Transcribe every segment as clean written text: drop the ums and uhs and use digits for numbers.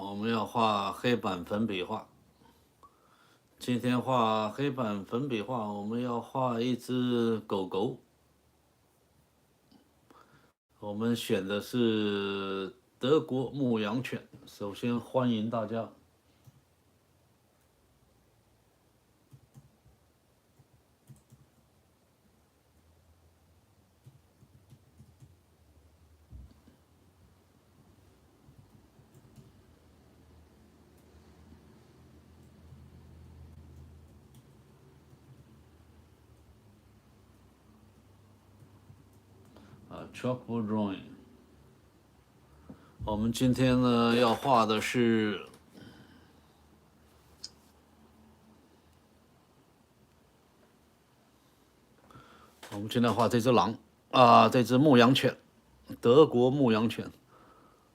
我们要画黑板粉笔画。今天画黑板粉笔画，我们要画一只狗狗。我们选的是德国牧羊犬。首先欢迎大家。chalkboard drawing。我们今天呢要画的是我们今天画这只狼这只牧羊犬，德国牧羊犬。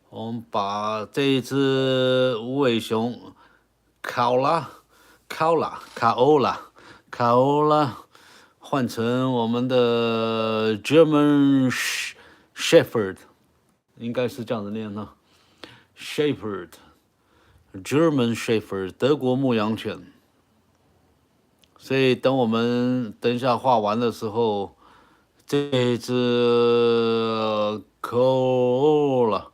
我们把这一只无尾熊卡欧拉换成我们的 German Shepherd， 应该是这样子念呢 German Shepherd， 德国牧羊犬。所以等我们等一下画完的时候，这只Corolla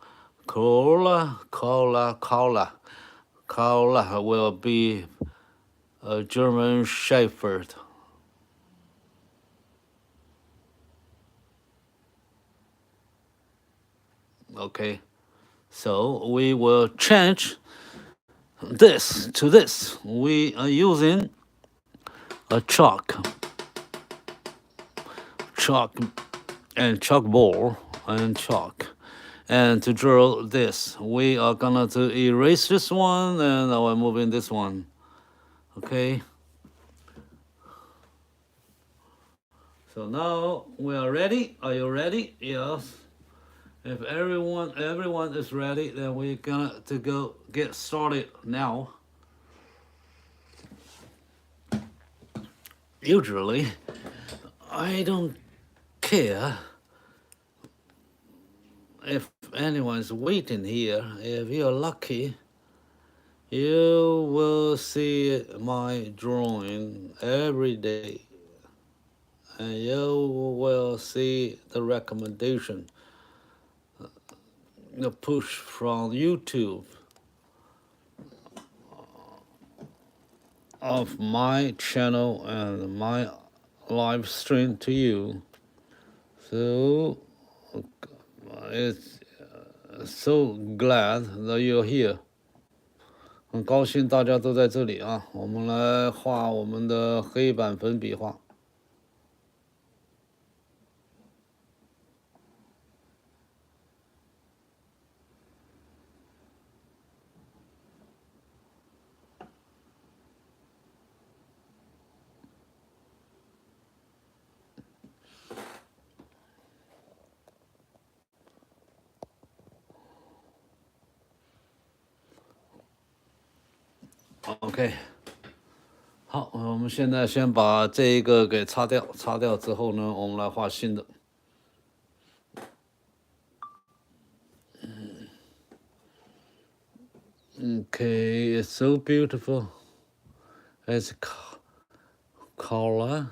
will be a German Shepherd. Okay, so we will change this to this. We are using a chalkboard and chalk. And to draw this, we are gonna to erase this one and we're moving this one. Okay. So now we are ready. Are you ready? Yes. If everyone is ready, then we're gonna to go get started now. Usually, I don't care if anyone's waiting here. If you're lucky, you will see my drawing every day, and you will see the recommendation, the push from YouTube of my channel and my live stream to you. So it's so glad that you're here. 很高兴大家都在这里啊！我们来画我们的黑板粉笔画。OK， 好，我们现在先把这一个给擦掉，擦掉之后呢，我们来画新的。Okay, it's so beautiful. It's Caola.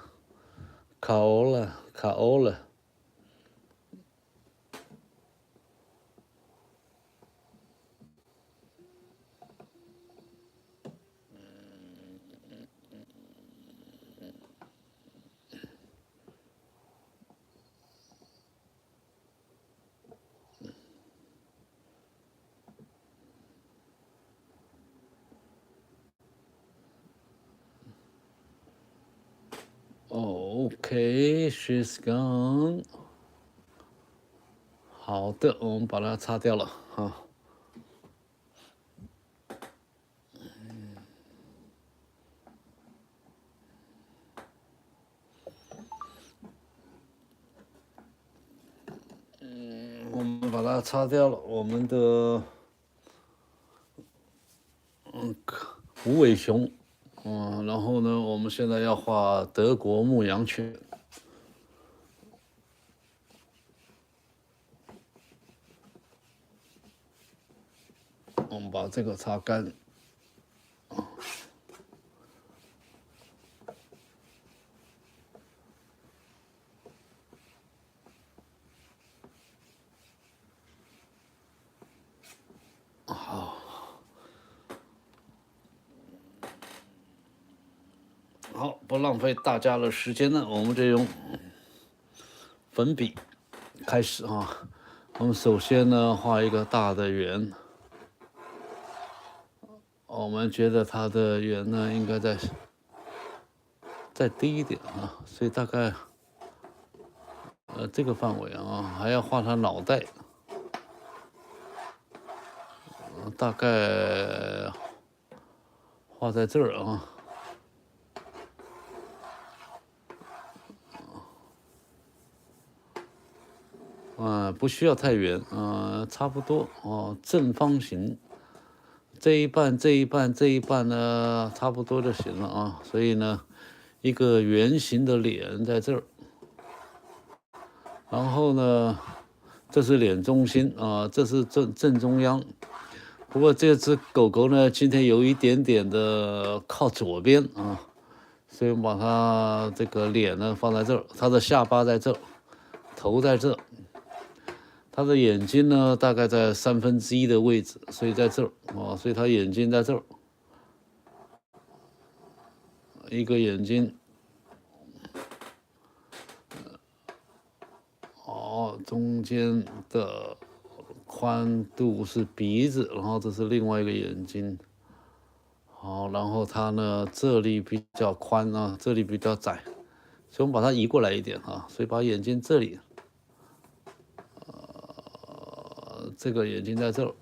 Okay, she's gone. 好的，我们把它擦掉了哈。我们把它擦掉了，我们的无尾熊。然后呢，我们现在要画德国牧羊犬。我们把把这个擦干。好，不浪费大家的时间呢，我们就用粉笔开始啊。我们首先呢画一个大的圆，我们觉得它的圆呢应该再低一点啊，所以大概这个范围啊，还要画它脑袋，大概画在这儿啊。不需要太圆，差不多哦，正方形，这一半、这一半、这一半呢，差不多就行了啊。所以呢，一个圆形的脸在这儿，然后呢，这是脸中心啊，这是正中央。不过这只狗狗呢，今天有一点点的靠左边啊，所以我们把它这个脸呢放在这儿，它的下巴在这儿，头在这儿。他的眼睛呢，大概在1/3的位置，所以在这儿啊，所以他眼睛在这儿，一个眼睛，中间的宽度是鼻子，然后这是另外一个眼睛，好，然后它呢这里比较宽啊，这里比较窄，所以我们把它移过来一点啊，所以把眼睛这里。这个眼睛在这儿，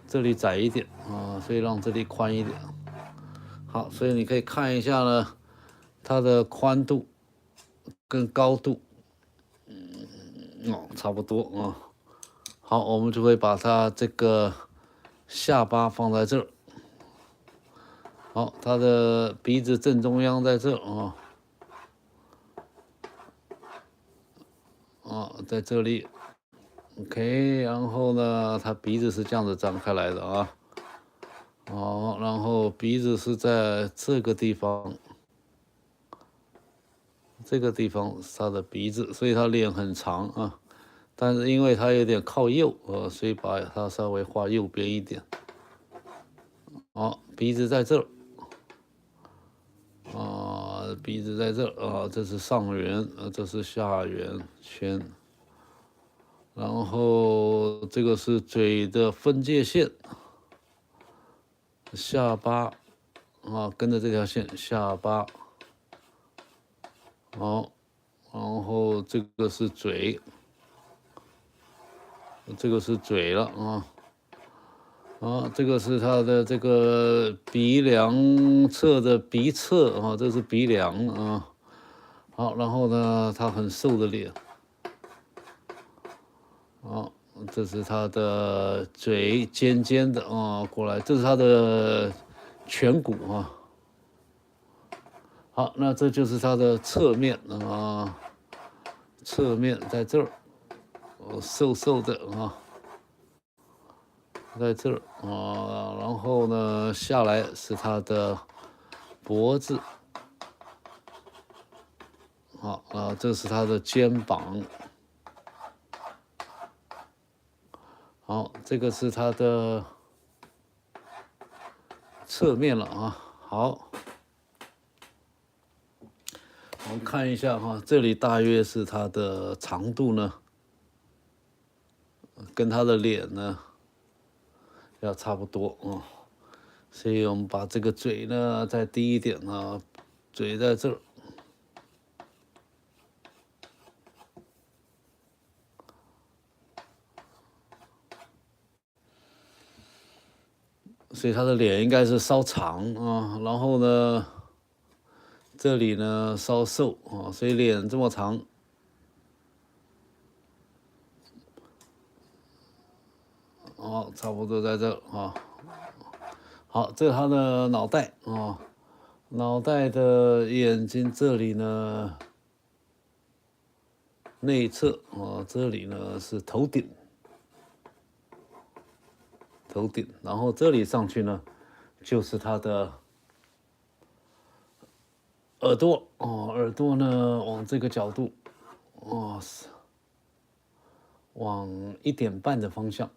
这里窄一点啊，所以让这里宽一点。好，所以你可以看一下呢，它的宽度跟高度，差不多啊。好，我们就会把它这个下巴放在这儿。好，它的鼻子正中央在这儿在这里。OK， 然后呢，它鼻子是这样子张开来的啊。然后鼻子是在这个地方，这个地方是它的鼻子，所以它脸很长啊。但是因为它有点靠右所以把它稍微画右边一点。鼻子在这儿，鼻子在这儿啊，这是上缘，这是下缘圈。然后这个是嘴的分界线，下巴跟着这条线下巴，好，然后这个是嘴，这个是嘴了这个是它的这个鼻梁侧的鼻侧这是鼻梁好，然后呢，它很瘦的脸。这是它的嘴尖尖的过来，这是它的颧骨好，那这就是它的侧面侧面在这儿，瘦瘦的在这儿然后呢下来是它的脖子，好这是它的肩膀。好，这个是它的侧面了好，我们看一下这里大约是它的长度呢，跟它的脸呢要差不多所以我们把这个嘴呢再低一点嘴在这儿。所以他的脸应该是稍长然后呢，这里呢稍瘦所以脸这么长，差不多在这好，这是他的脑袋脑袋的眼睛这里呢，内侧这里呢是头顶。头顶，然后这里上去呢，就是它的耳朵哦，耳朵呢往这个角度，哦，往1.5的方向。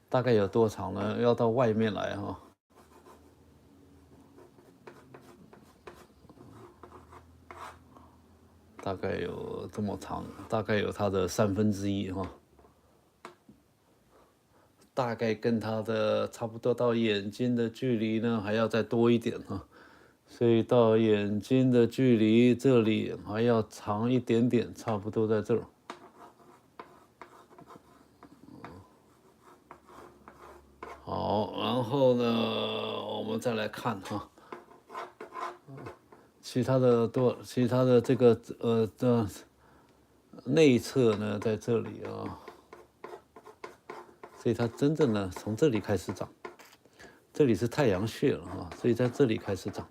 大概有多长呢？要到外面来哈。大概有这么长，大概有它的1/3哈。大概跟它的差不多到眼睛的距离呢，还要再多一点哈。所以到眼睛的距离这里还要长一点点，差不多在这儿。好，然后呢，我们再来看哈，其他的这个的内侧呢，在这里啊，所以它真正呢从这里开始长，这里是太阳穴了啊，所以在这里开始长。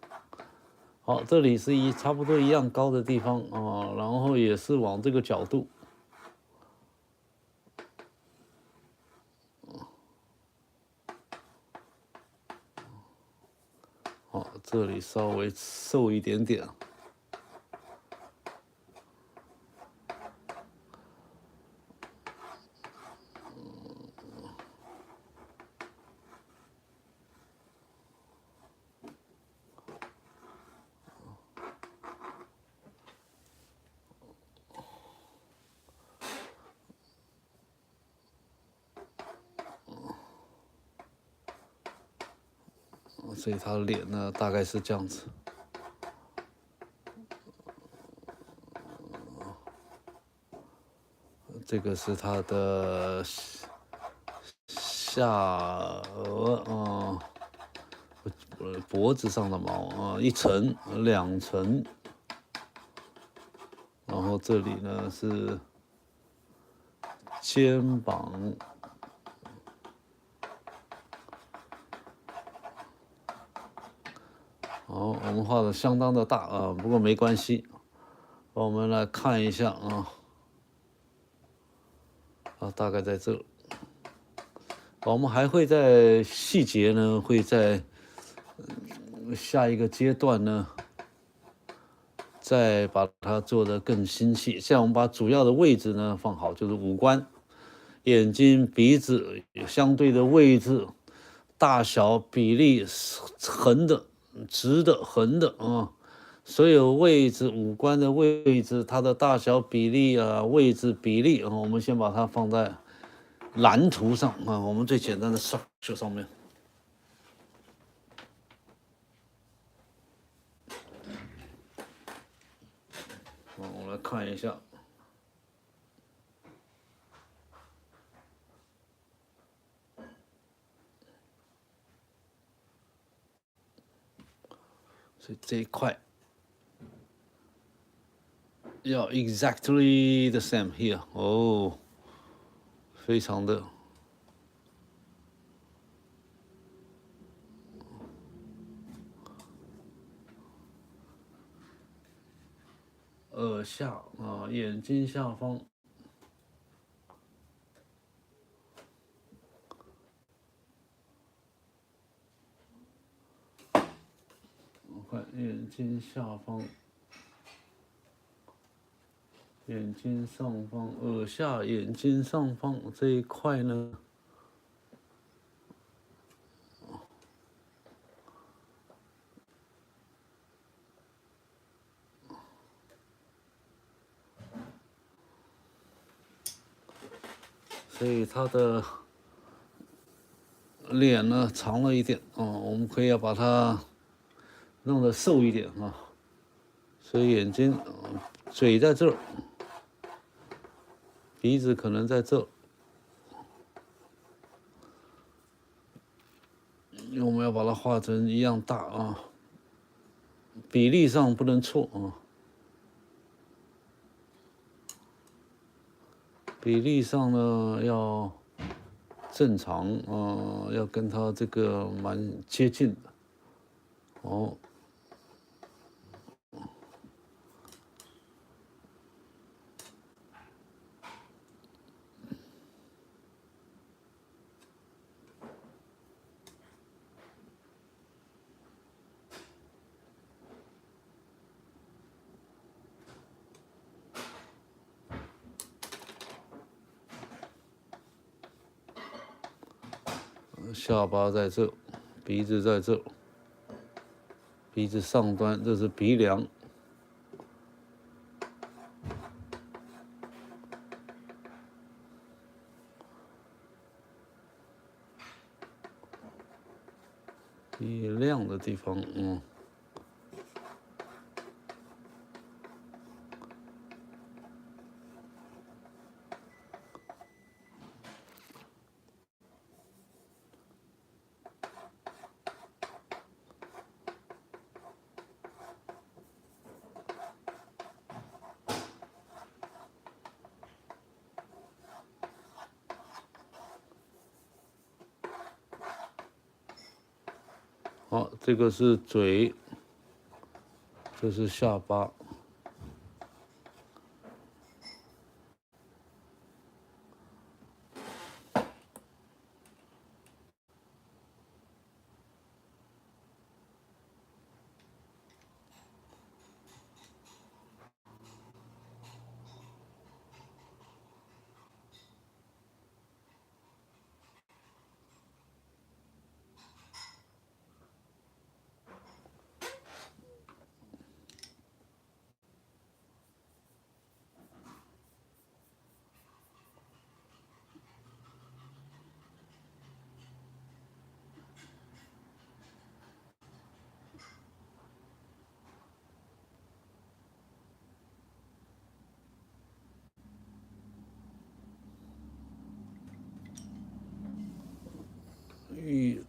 好，这里是差不多一样高的地方啊，然后也是往这个角度。好，这里稍微瘦一点点。所以他的脸呢，大概是这样子。这个是他的下颚脖子上的毛啊，1层、2层，然后这里呢是肩膀。好，我们画的相当的大啊，不过没关系。我们来看一下啊，大概在这。我们还会在细节呢，会在下一个阶段呢，再把它做得更精细。像我们把主要的位置呢放好，就是五官、眼睛、鼻子相对的位置、大小、比例、横的、直的、横的啊，所有位置、五官的位置、它的大小、比例啊、位置、比例啊，我们先把它放在蓝图上啊，我们最简单的 structure 上面。我们来看一下。所以这一块要 exactly the same here 哦，非常的。耳下啊，眼睛下方。我看眼睛下方。眼睛上方、耳下、眼睛上方这一块呢，所以它的脸呢长了一点啊，我们可以要把它弄得瘦一点啊。所以眼睛、嘴在这儿，鼻子可能在这。我们要把它画成一样大啊，比例上不能错啊，比例上呢要正常啊，要跟它这个蛮接近的。哦，下巴在这，鼻子在这，鼻子上端这是鼻梁。鼻亮的地方，好，这个是嘴，这是下巴。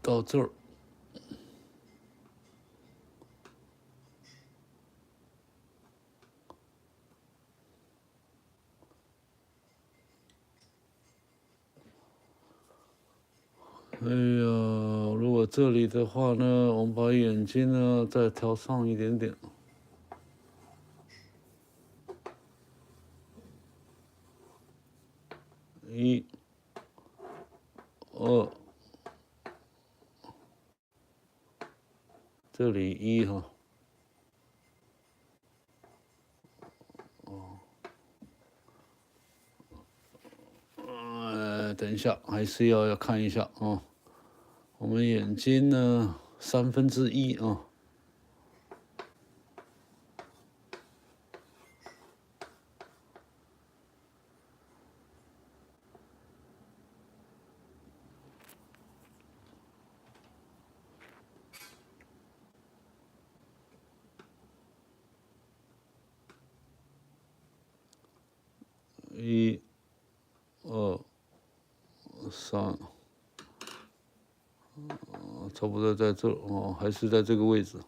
到这儿，哎呀，如果这里的话呢，我们把眼睛呢再调上一点点。1、2，这里1哈。等一下，还是要看一下啊。我们眼睛呢1/3啊。1、2、3，差不多在这哦，还是在这个位置。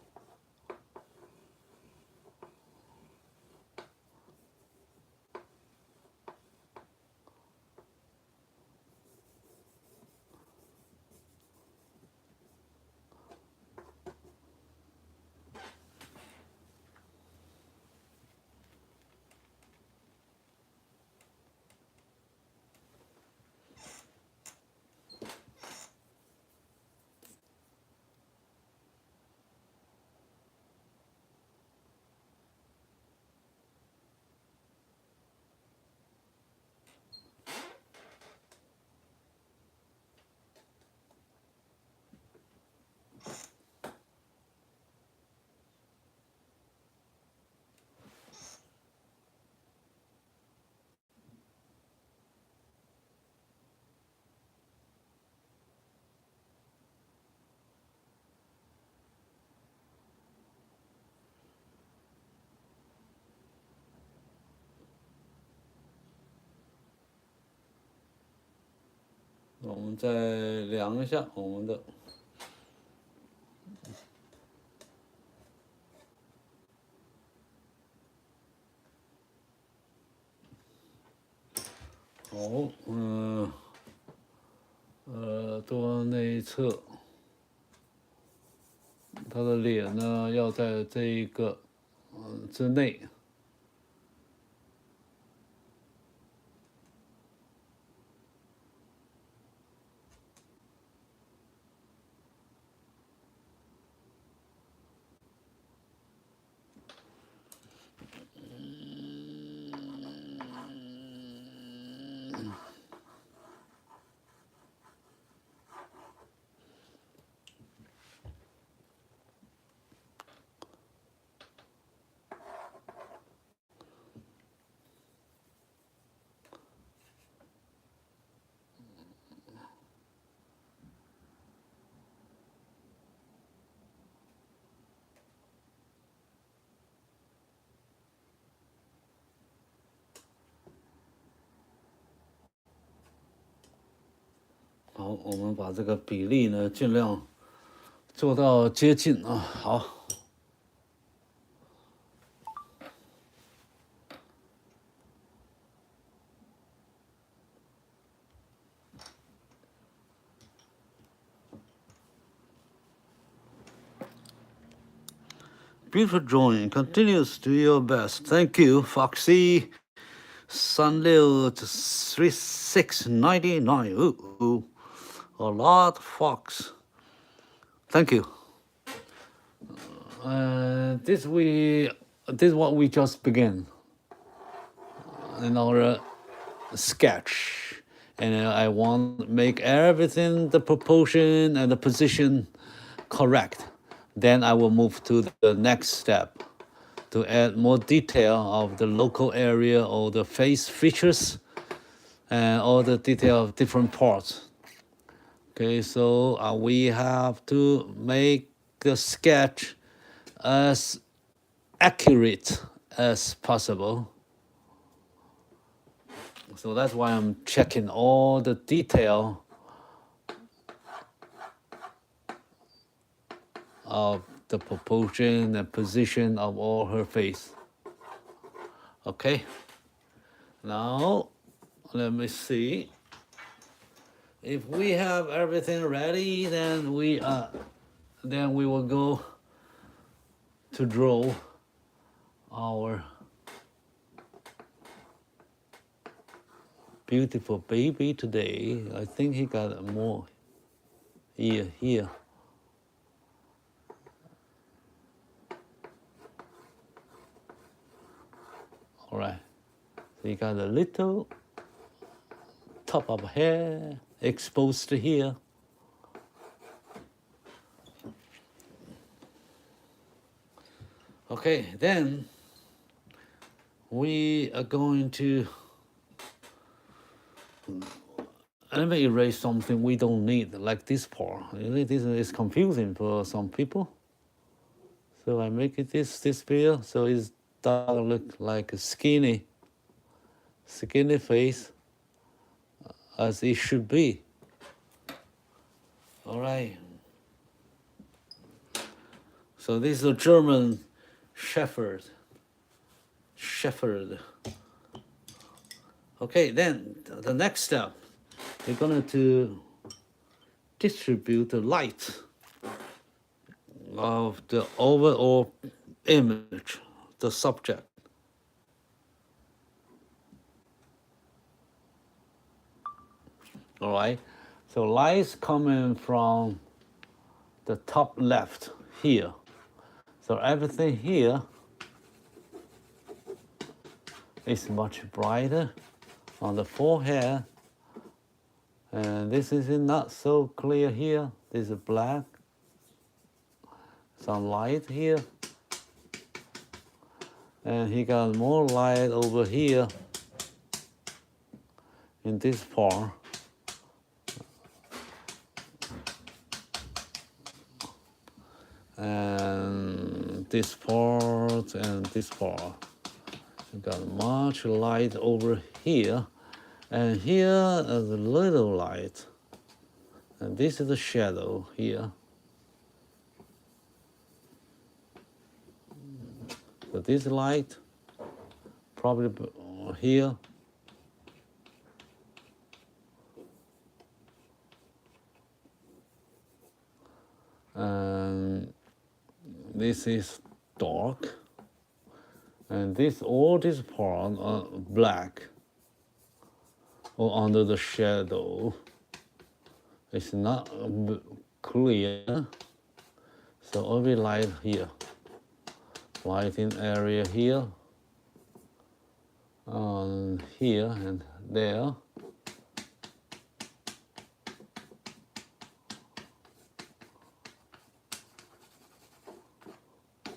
我们再量一下我们的。好，耳朵内侧，他的脸呢要在这一个之内。好，我们把这个比例呢尽量做到接近啊。好。Beautiful drawing. Continues to your best. Thank you, Foxy. Sunliu 3699. Ooh. A lot, Fox. Thank you. This is what we just began in our sketch, and I want to make everything, the proportion and the position correct. Then I will move to the next step to add more detail of the local area or the face features and all the detail of different parts. Okay, so we have to make the sketch as accurate as possible. So that's why I'm checking all the detail of the proportion and position of all her face. Okay, now let me see. If we have everything ready, then we will go to draw our beautiful baby today. I think he got more here. All right, so you got a little top of hair exposed here. Okay, then we are going to, let me erase something we don't need, like this part. This is confusing for some people. So I make it this here, so it doesn't look like a skinny face as it should be. All right. So this is a German Shepherd. Okay, then the next step, we're going to distribute the light of the overall image, the subject. All right, so light's coming from the top left here. So everything here is much brighter on the forehead. And this is not so clear here. This is black. Some light here. And he got more light over here in this part. And this part and this part. You got much light over here. And here is a little light. And this is the shadow here. So this light, probably here. And this is dark. And all this part are black or under the shadow. It's not clear. So every light here. Lighting area here, here and there.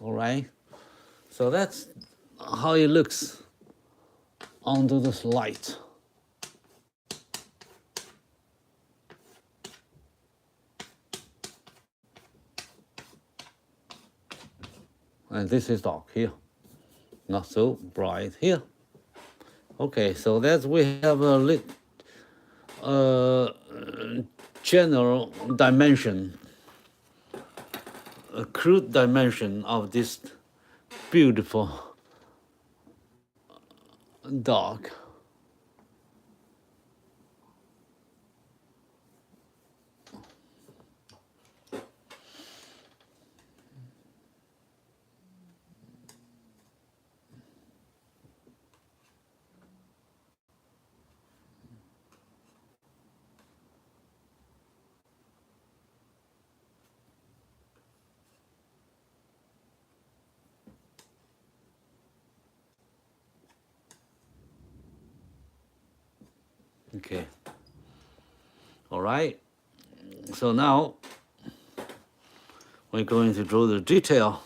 All right, so that's how it looks under this light. And this is dark here, not so bright here. Okay, so that we have a general dimension, a crude dimension of this beautiful dog. Okay. All right. So now we're going to draw the detail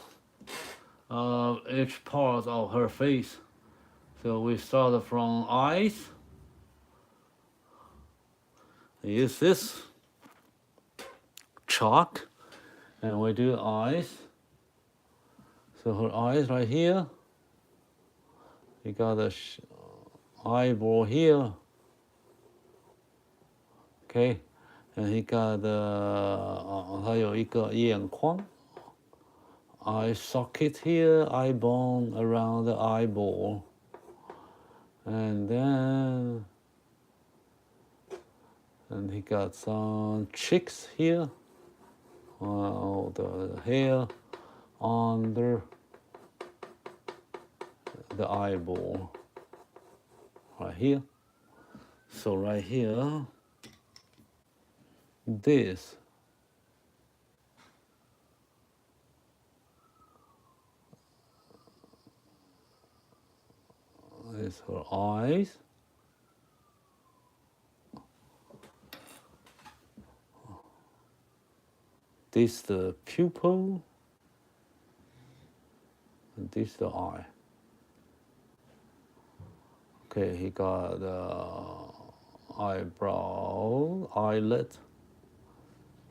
of each part of her face. So we start from eyes. Use this chalk, and we do eyes. So her eyes right here. You got a eyeball here. Okay, and he got 还有一个眼眶 eye socket here, eye bone around the eyeball, and he got some cheeks here, the hair under the eyeball right here. So right here, this is her eyes. This the pupil, and this the eye. Okay, he got eyebrow, eyelid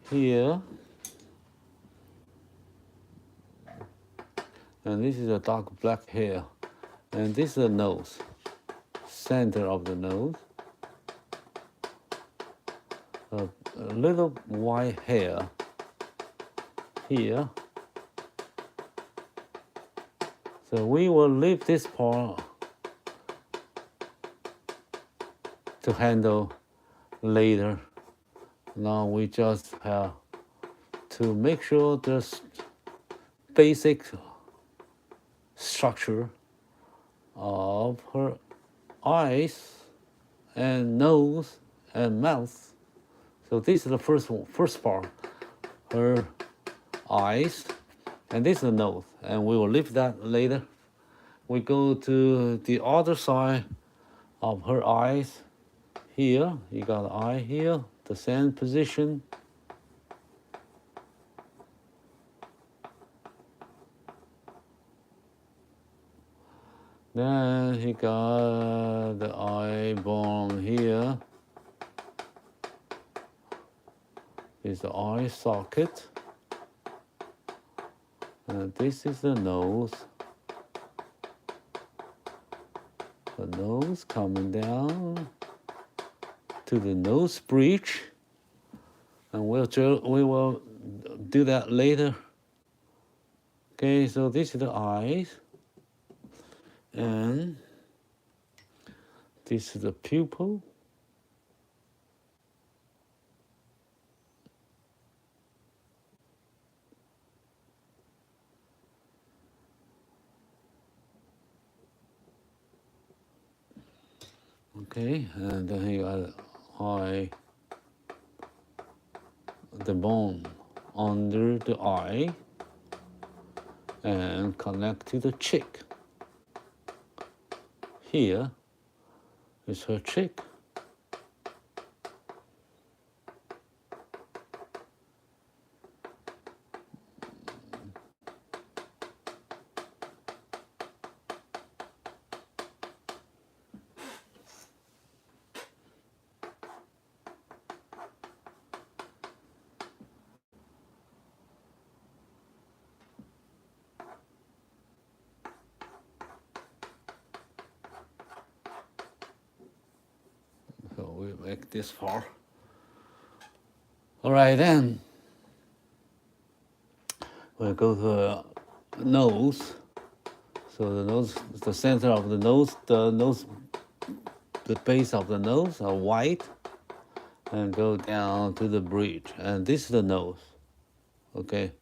here, and this is a dark black hair, and this is the nose, center of the nose, a little white hair here. So we will leave this part to handle later. Now we just have to make sure there's basic structure of her eyes and nose and mouth. So this is the first part, her eyes, and this is the nose, and we will leave that later. We go to the other side of her eyes. Here, you got the eye here, the same position. Then he got the eye bone here. This is the eye socket. And this is the nose. The nose coming down to the nose bridge, and we will do that later. Okay, so this is the eyes, and this is the pupil. Okay, and then you got eye, the bone under the eye, and connect to the cheek. Here is her cheek. So we make this far. All right, then we'll go to nose. So the nose, the center of the nose, the base of the nose are white, and go down to the bridge. And this is the nose, okay?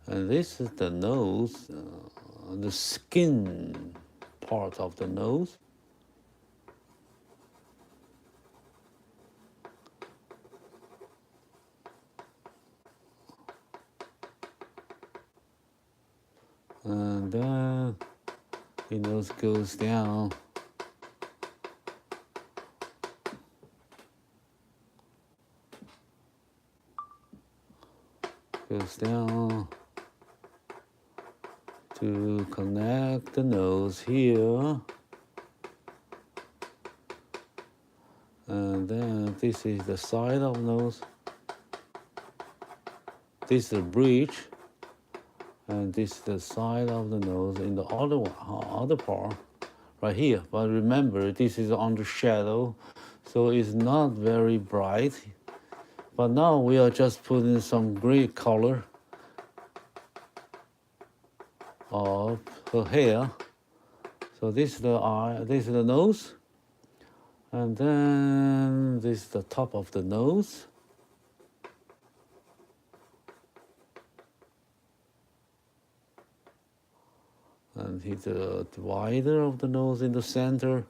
And this is the nose, the skin part of the nose. And then the nose goes down. Goes down to connect the nose here. And then this is the side of nose. This is the bridge. And this is the side of the nose in the other part, right here. But remember, this is under shadow, so it's not very bright. But now we are just putting some gray color of her hair. So this is the eye, this is the nose, and then this is the top of the nose. And he's the divider of the nose in the center.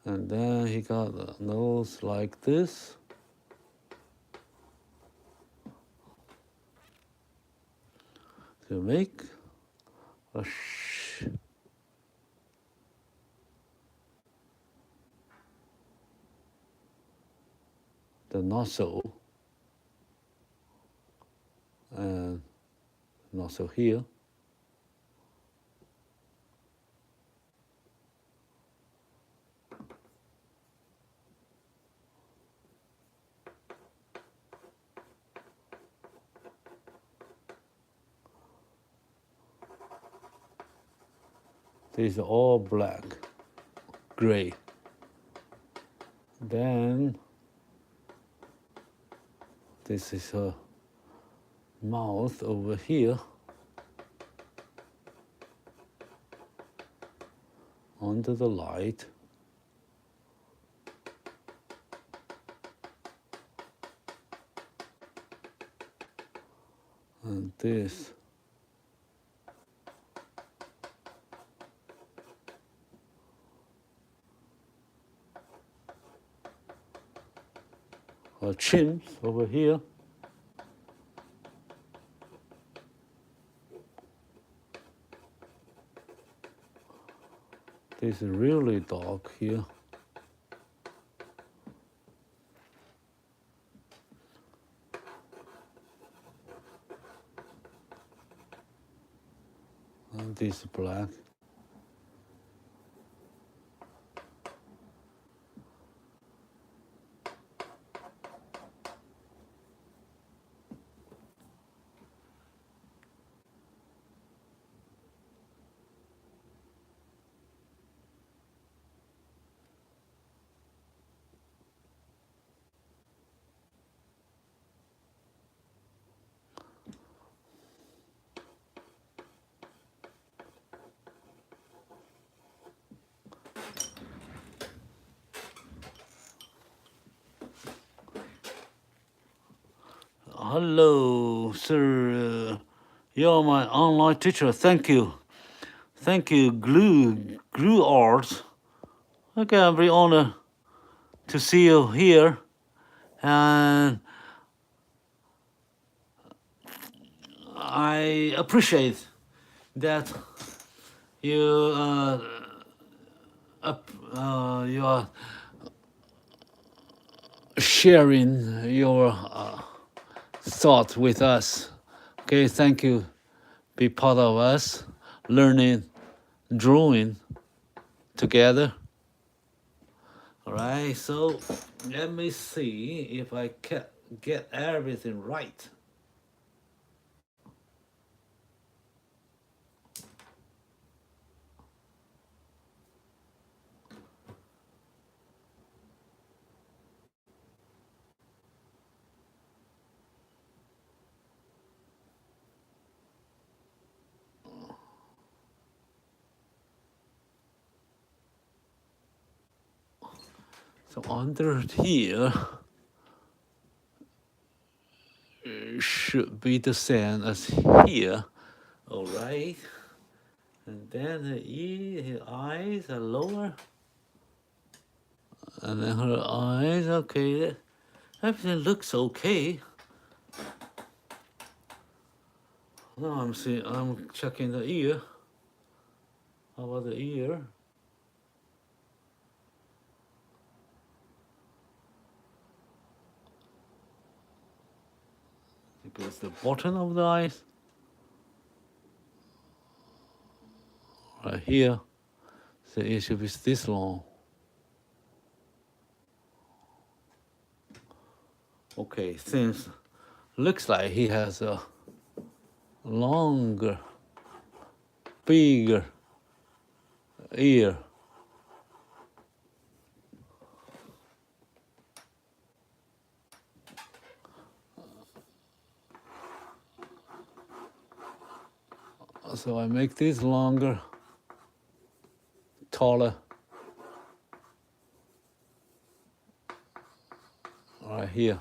And then he got a nose like this. To make a the nostril. And nostril here. This is all black, gray. Then this is her mouth over here. Under the light. And this her chin over here. This is really dark here. And this is black. Hello, sir. You're my online teacher. Thank you. Thank you, Glue Arts. Okay, I'm very honored to see you here. And I appreciate that you you are sharing your thought with us. Okay, thank you. Be part of us, learning, drawing together. All right, so let me see if I can get everything right. So under here should be the same as here. All right. And then her eyes are lower. And then her eyes, okay. Everything looks okay. Now I'm checking the ear. How about the ear? Because the bottom of the eyes. Right here. The ear should be this long. Okay, since looks like he has a longer, bigger ear. So I make this longer, taller. Right here.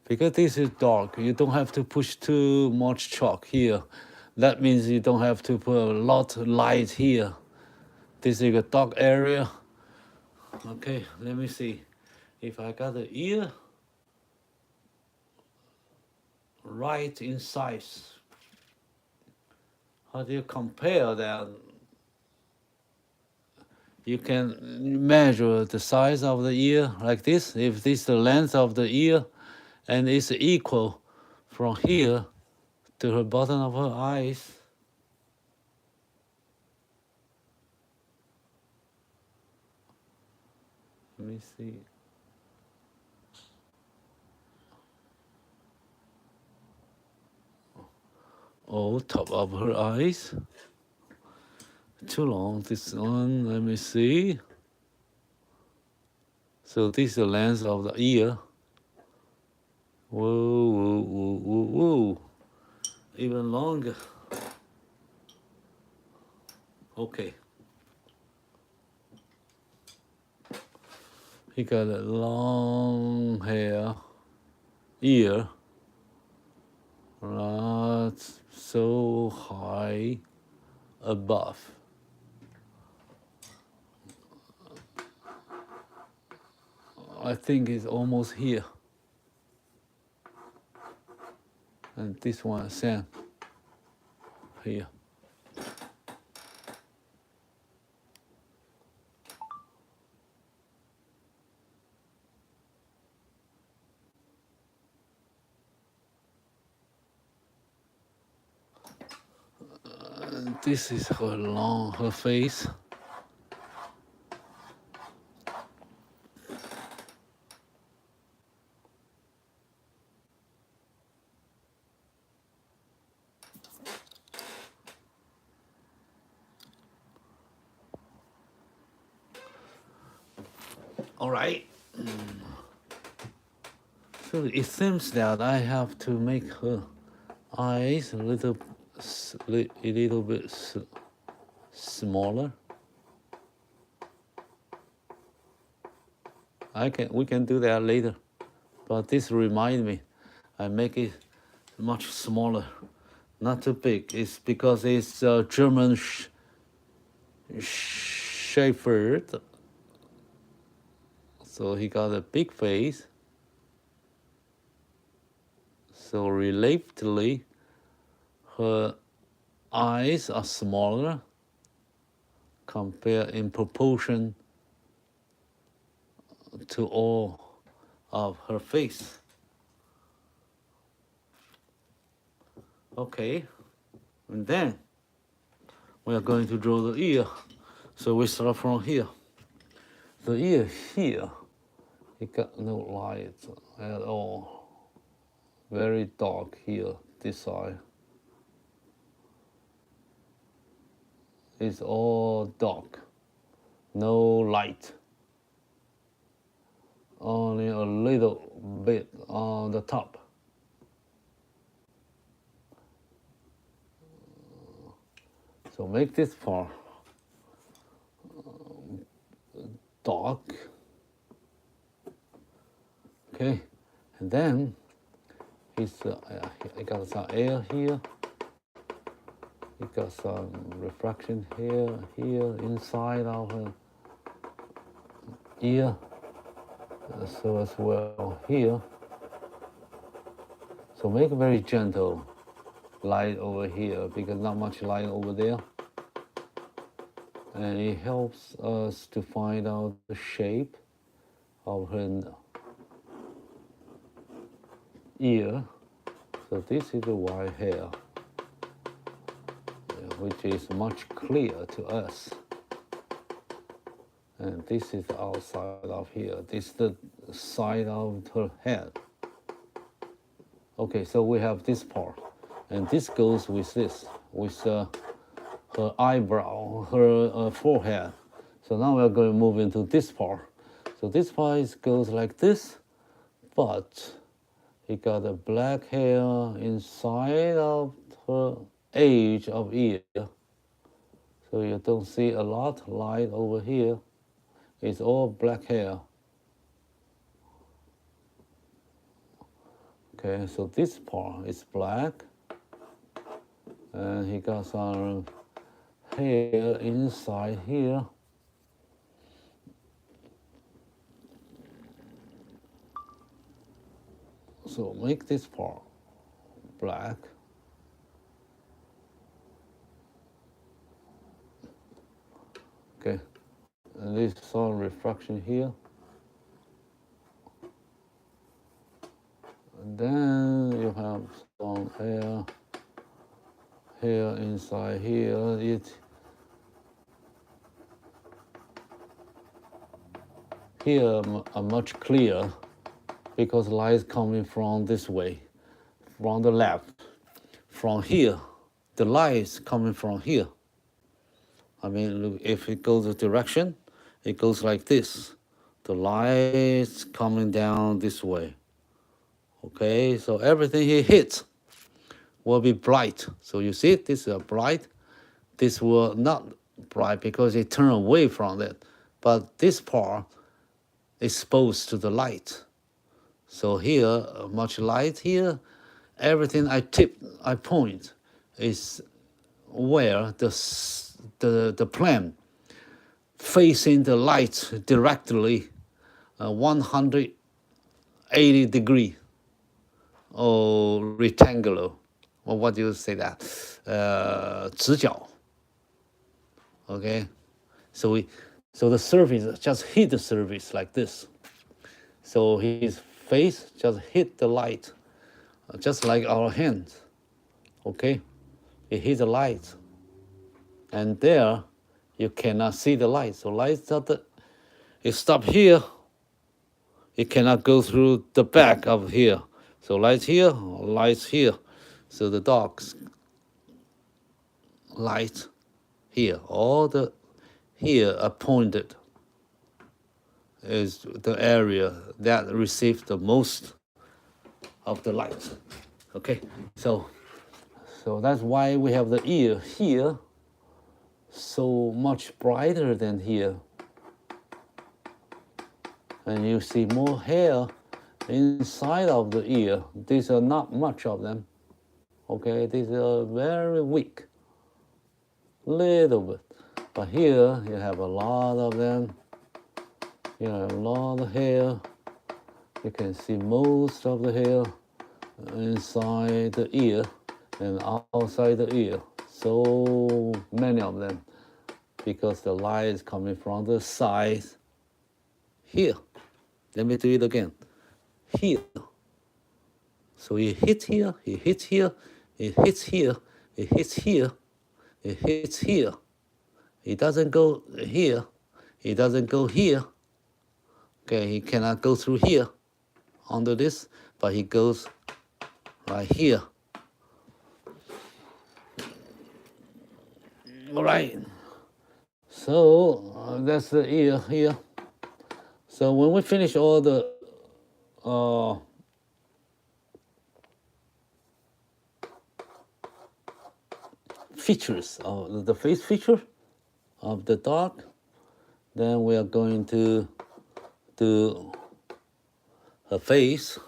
Because this is dark, you don't have to push too much chalk here. That means you don't have to put a lot of light here. This is a dark area. Okay, let me see. If I got the ear right in size, how do you compare that? You can measure the size of the ear like this. If this is the length of the ear and it's equal from here to the bottom of her eyes, let me see. Oh, top of her eyes. Too long, this one, let me see. So this is the length of the ear. Whoa, whoa, whoa, whoa, whoa. Even longer. Okay. He got a long hair, ear, not so high above. I think it's almost here. And this one, same, here. This is her face. All right. So it seems that I have to make her eyes a little bit smaller. We can do that later, but this reminds me, I make it much smaller, not too big. It's because it's a German Shepherd, so he got a big face. So relatively, her eyes are smaller compared in proportion to all of her face. Okay, and then we are going to draw the ear. So we start from here. The ear here, it got no light at all. Very dark here, this side. It's all dark, no light. Only a little bit on the top. So make this part dark Okay, and then I got some air here. You got some refraction here, inside of her ear. So as well here. So make a very gentle light over here because not much light over there. And it helps us to find out the shape of her ear. So this is the white hair, which is much clearer to us. And this is the outside of here. This is the side of her head. Okay, so we have this part. And this goes with this, with her eyebrow, her forehead. So now we're going to move into this part. So this part goes like this, but he got a black hair inside of her edge of ear. So you don't see a lot light over here. It's all black hair. Okay, so this part is black. And he got some hair inside here. So make this part black. Okay, and this some refraction here. And then you have some hair inside here. Here are much clearer because light is coming from this way, from the left. From here, the light is coming from here. I mean, look, if it goes the direction, it goes like this. The light is coming down this way. Okay, so everything he hits will be bright. So you see, this is bright. This will not bright because it turned away from it. But this part is exposed to the light. So here, much light here. Everything I point is where the plane facing the light directly 180 degree or rectangular. Or what do you say that? 直角. Okay, so the surface just hit the surface like this. So his face just hit the light, just like our hands. Okay, it hit the light, and there you cannot see the light. So light it stop here. It cannot go through the back of here. So light here, light here. So the dog's light here, all the here are pointed is the area that receives the most of the light. Okay, so that's why we have the ear here so much brighter than here. And you see more hair inside of the ear. These are not much of them. Okay, these are very weak. Little bit. But here you have a lot of them. You have a lot of hair. You can see most of the hair inside the ear and outside the ear. So many of them because the light is coming from the side here. Let me do it again. Here. So it hits here, it hits here, it hits here, it hits here, it hits here. It doesn't go here, it doesn't go here. Okay, he cannot go through here under this, but he goes right here. All right. So that's the ear here. So when we finish all the features of the face feature of the dog, then we are going to do her face.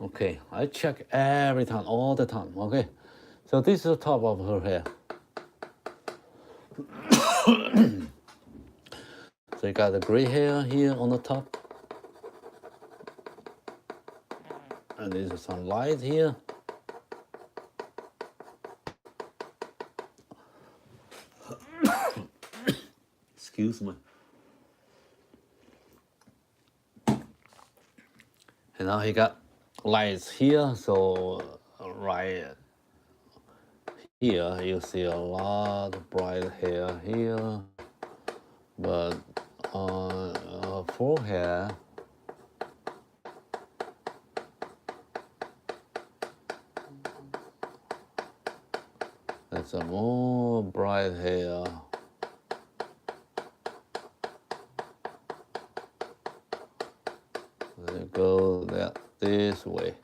Okay, I check every time, all the time. Okay, so this is the top of her hair. So you got the gray hair here on the top, and there's some light here. Excuse me. And now he got lights here, so right here you see a lot of bright hair here, but on forehead there's a more bright hair. They go that this way.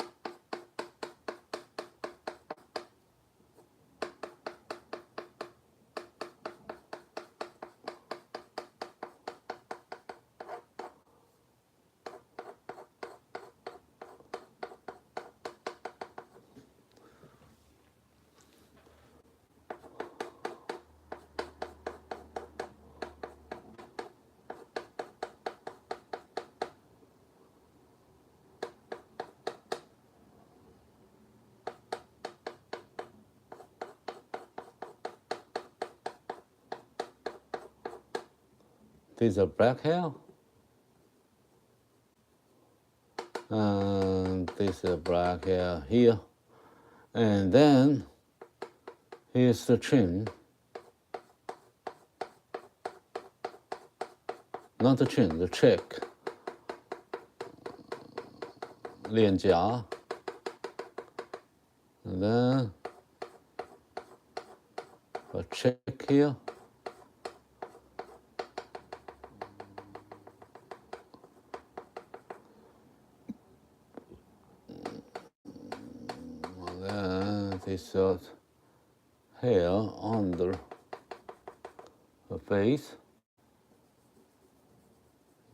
This is black hair, and this is black hair here, and then here's the chin, not the chin, the cheek, 脸颊, and then a cheek here. This hair under her face.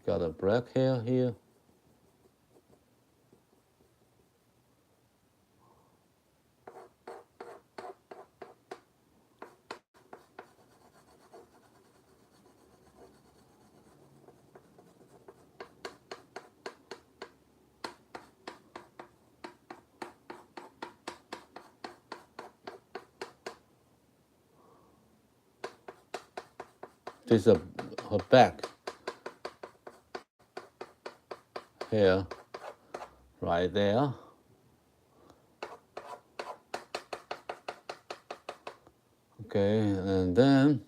Got a black hair here. This is her back hair right there. Okay, and then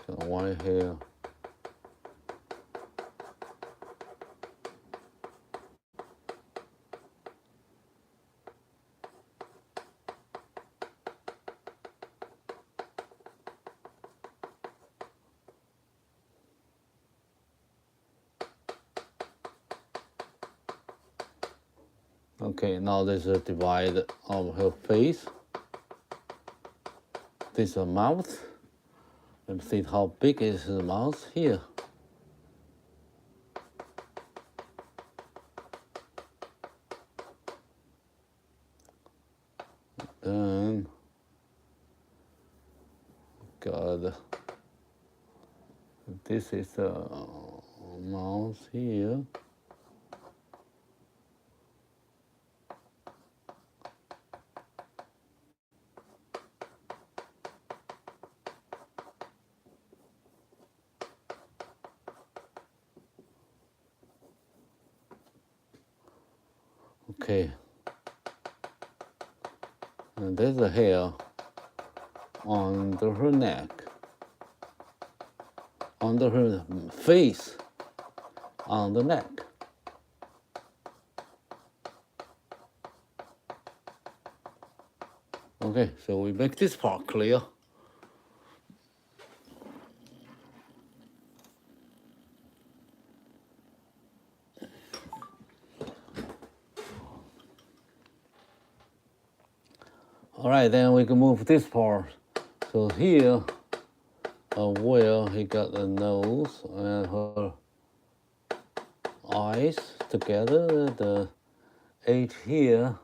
some white hair. Okay, now there's a divide of her face. This is her mouth. Let's see how big is her mouth here. Then got this is the mouth here. Okay, and there's a hair under her neck. under her face, on the neck. Okay, so we make this part clear. All right, then we can move this part. So here, where he got the nose and her eyes together, the 8 here.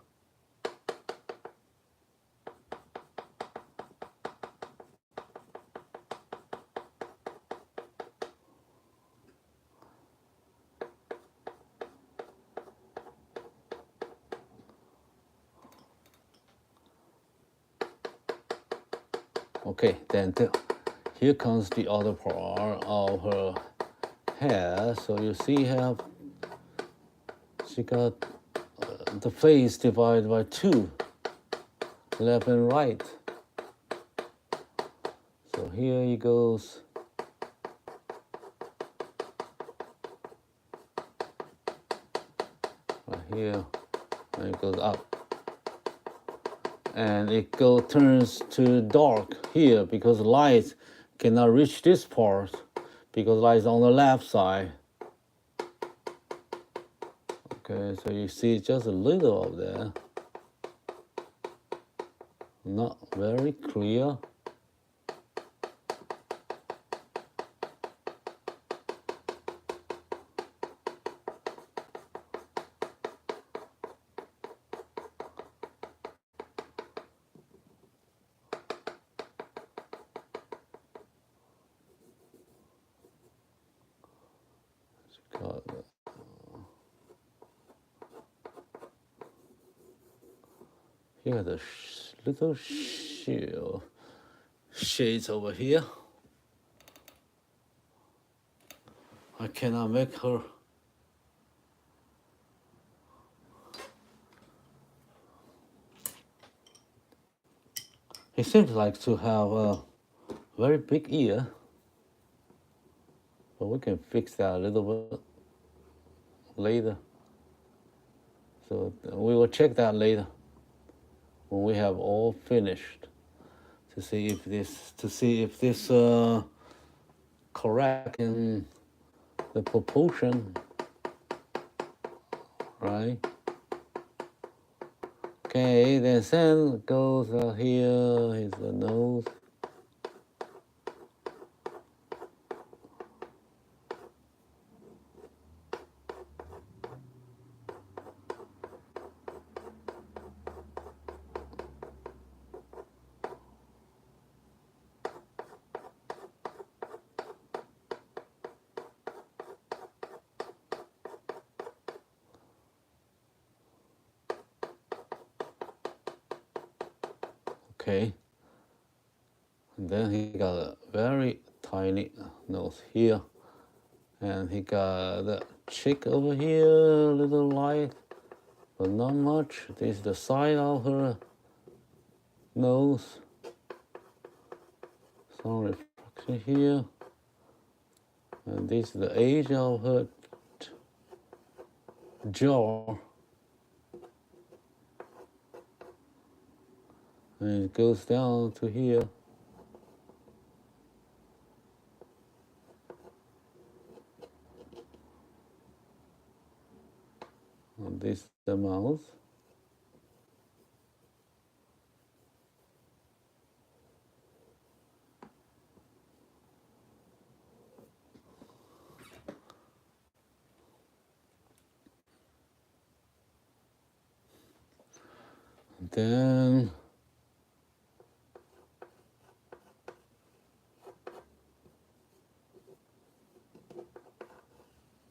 Okay, then here comes the other part of her hair. So you see how she got the face divided by 2, left and right. So here he goes. Right here, and it goes up. And it turns to dark here because light cannot reach this part because light is on the left side. Okay, so you see just a little of there. Not very clear. Here are the little shades over here. I cannot make her. He seems like to have a very big ear, but we can fix that a little bit later. So we will check that later when we have all finished to see if this correct in the proportion, right? Okay, then sand goes here. Here's the nose. Okay, and then he got a very tiny nose here, and he got the cheek over here, a little light, but not much. This is the side of her nose. Some reflection here, and this is the edge of her jaw. And it goes down to here. And this is the mouth. And then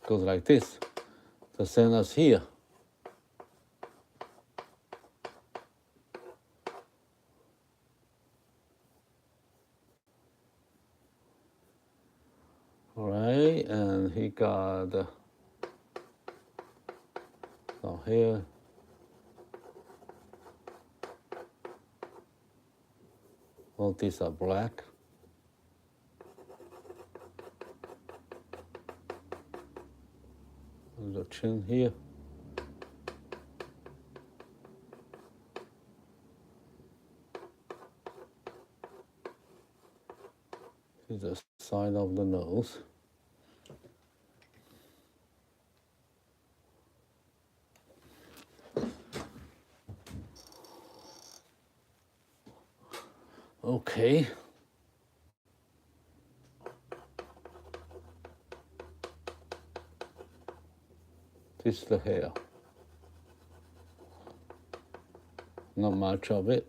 goes like this to send us here. All right, and he got here. All these are black. section here. This is the side of the nose. Okay. This is the hair. Not much of it.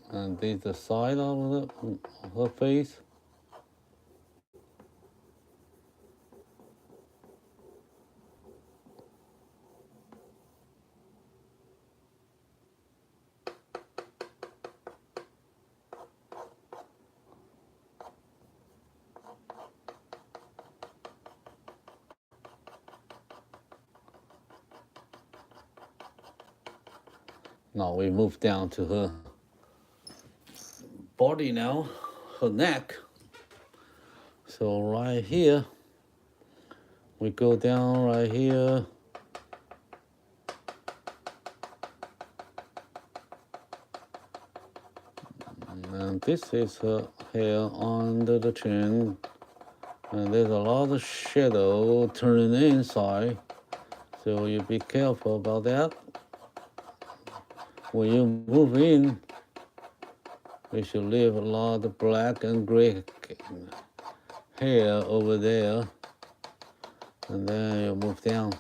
And this is the side of her face. Now we move down to her body now, her neck. So right here, we go down right here. And this is her hair under the chin. And there's a lot of shadow turning inside. So you be careful about that. When you move in, you should leave a lot of black and gray hair over there. And then you move down.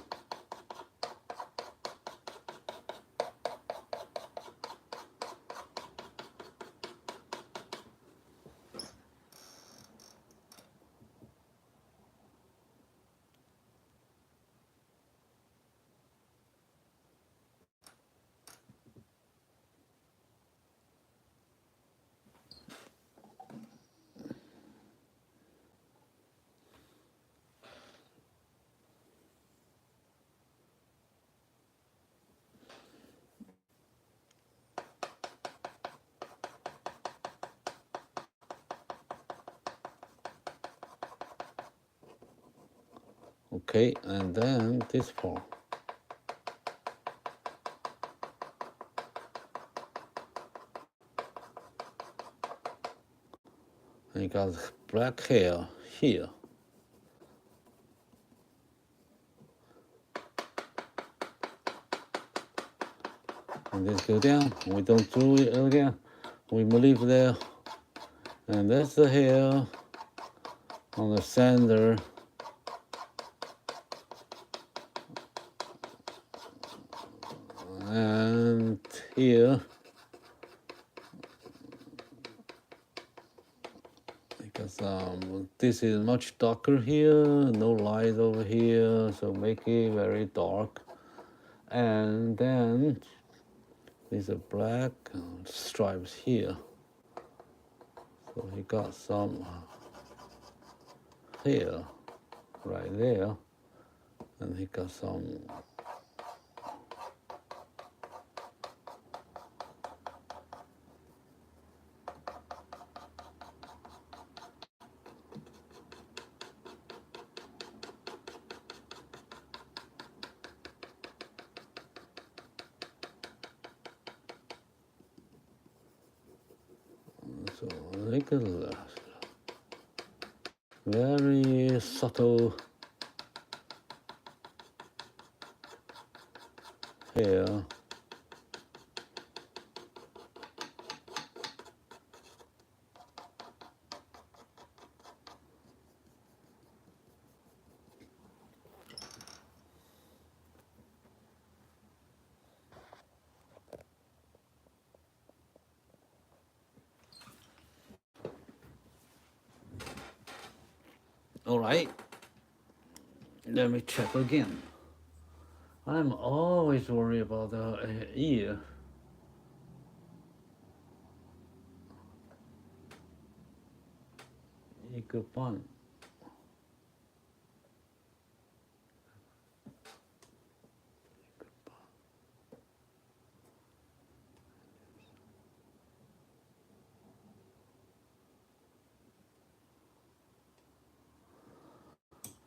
Okay, and then this part. And you got black hair here. And this go down. We don't do it again. We leave there. And that's the hair on the center. And here, because this is much darker here, no light over here, so make it very dark. And then these are black stripes here. So he got some hair right there, and he got some so look at that. Very subtle hair. All right, let me check again. I'm always worried about the ear. Good fun.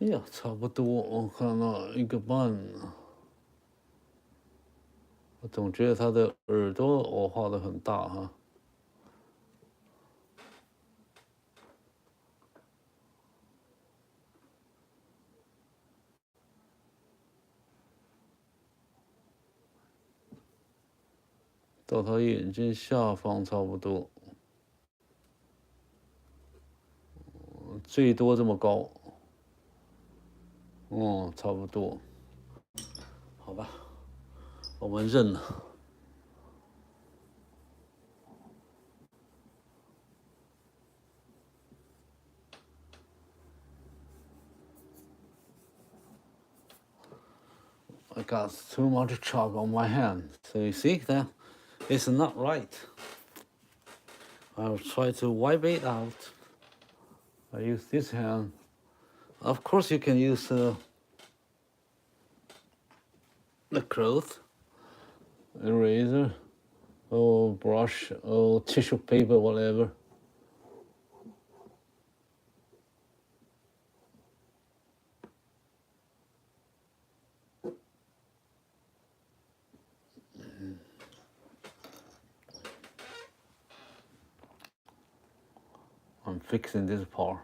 哎呀，差不多，我看到1个半。我总觉得他的耳朵我画的很大哈。到他眼睛下方差不多，最多这么高。差不多。好吧，我们认了。I got too much chalk on my hand, so you see that it's not right. I'll try to wipe it out. I use this hand. Of course, you can use the cloth, eraser, or brush, or tissue paper, whatever. I'm fixing this part.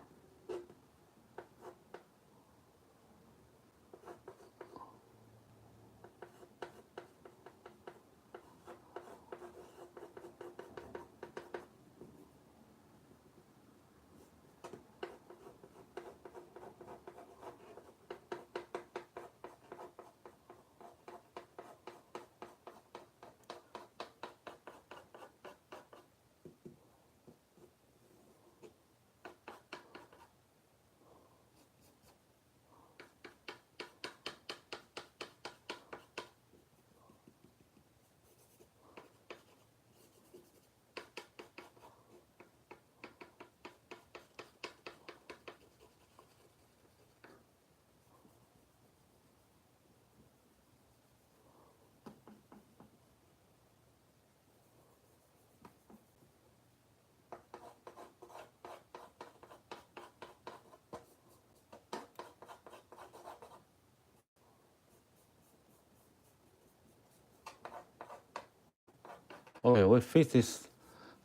Okay, we'll fix this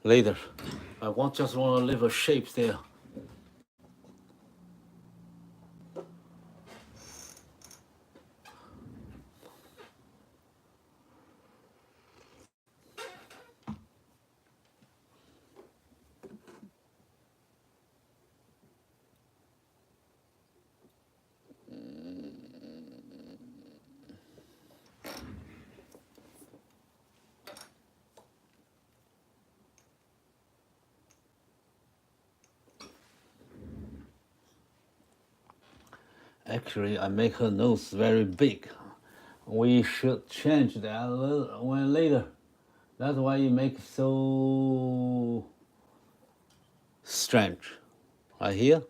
later. I just want to leave a shape there. Actually, I make her nose very big. We should change that a little when later. That's why you make it so strange. Right here.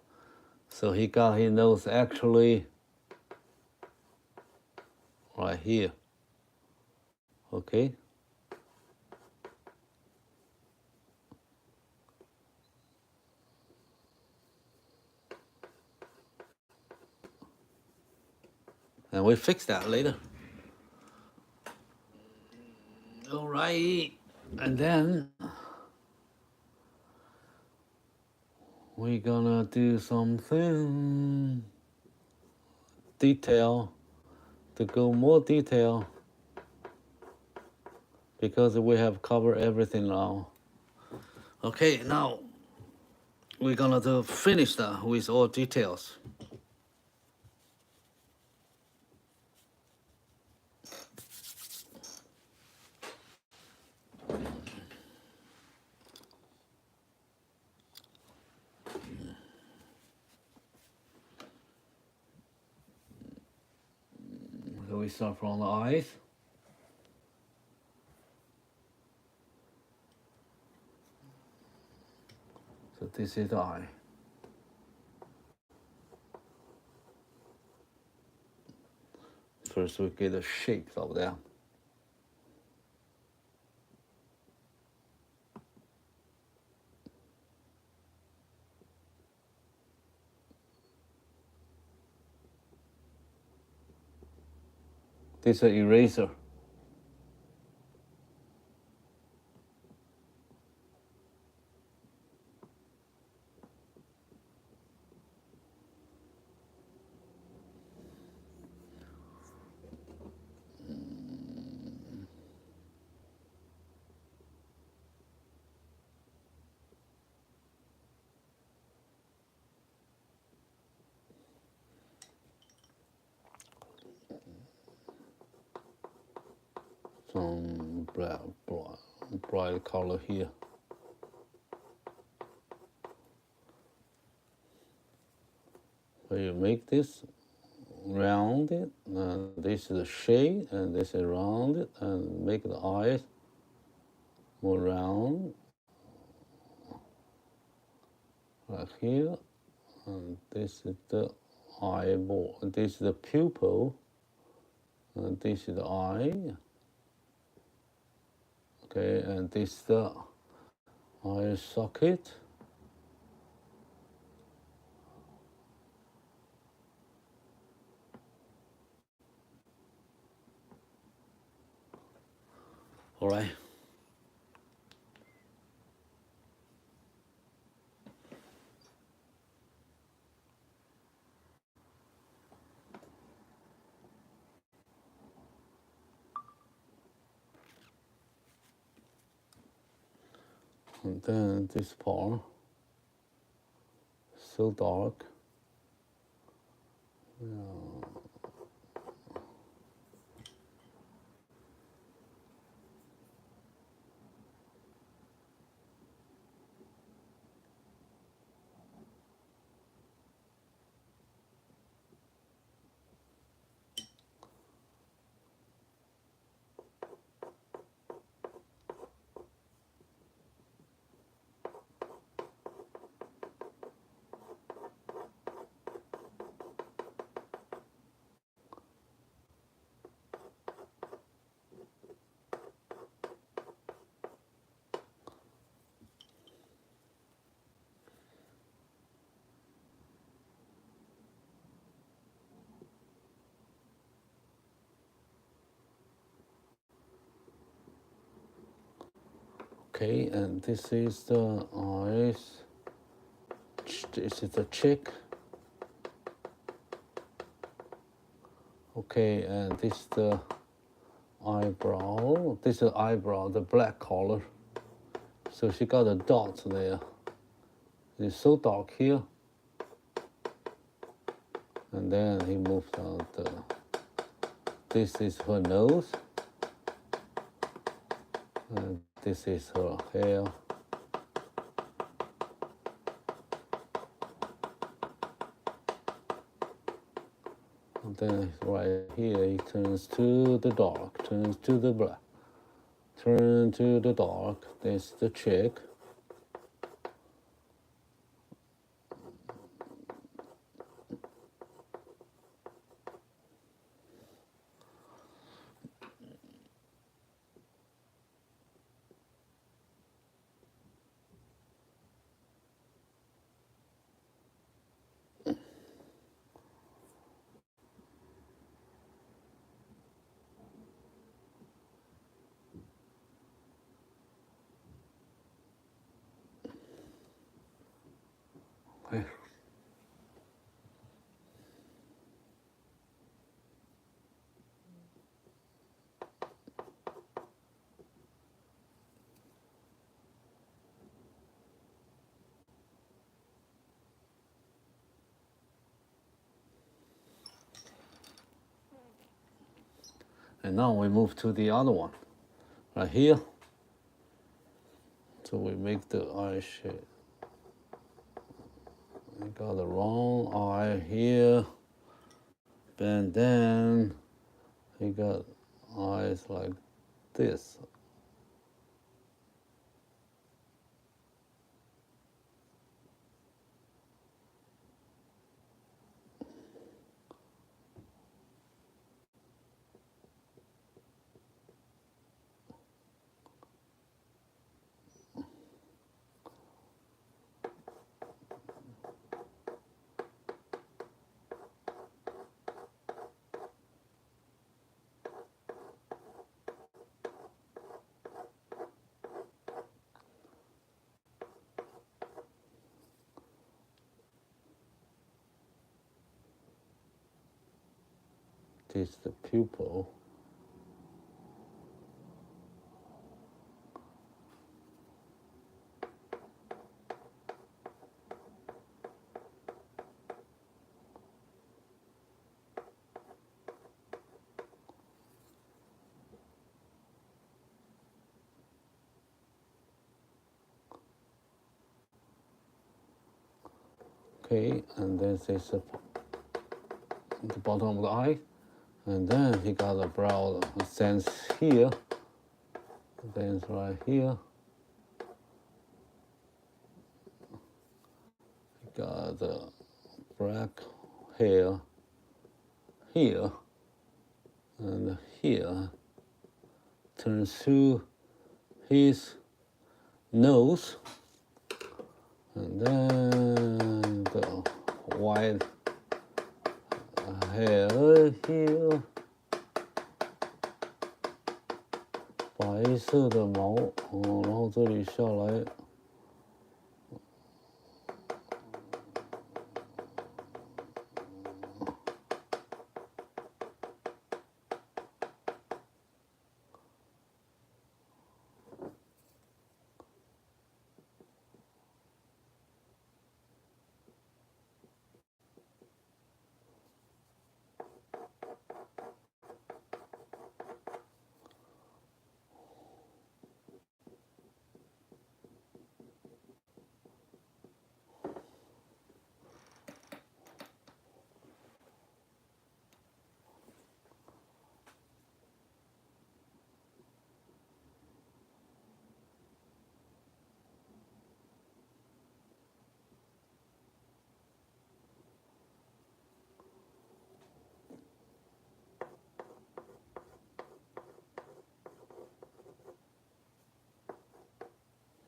So he got his nose actually right here. Okay. And we fix that later. All right. And then we're gonna do something detail to go more detail because we have covered everything now. Okay, now we're gonna finish that with all details. So we start from the eyes. So this is the eye. First we get the shapes of that. This is an eraser. Some bright color here. So you make this rounded, and this is the shade, and this is rounded, and make the eyes more round, like here, and this is the eyeball, this is the pupil, and this is the eye. Okay, and this is the eye socket. All right. And then this part, so dark. Okay, and this is the eyes. This is the cheek. Okay, and this is the eyebrow. This is the eyebrow, the black color. So she got a dot there. It's so dark here. And then he moved out the. This is her nose. And this is her hair. And then right here, he turns to the dark, turns to the black, turn to the dark. This is the cheek. Okay. And now we move to the other one, right here. So we make the eye shape. We got the wrong eye here, and then he got eyes like this. is the pupil. Okay, and then this is the bottom of the eye, and then he got a brow sense here, then right here. He got the black hair here and here. Turns to his nose, and then the white hair here， 白色的毛，然后这里下来。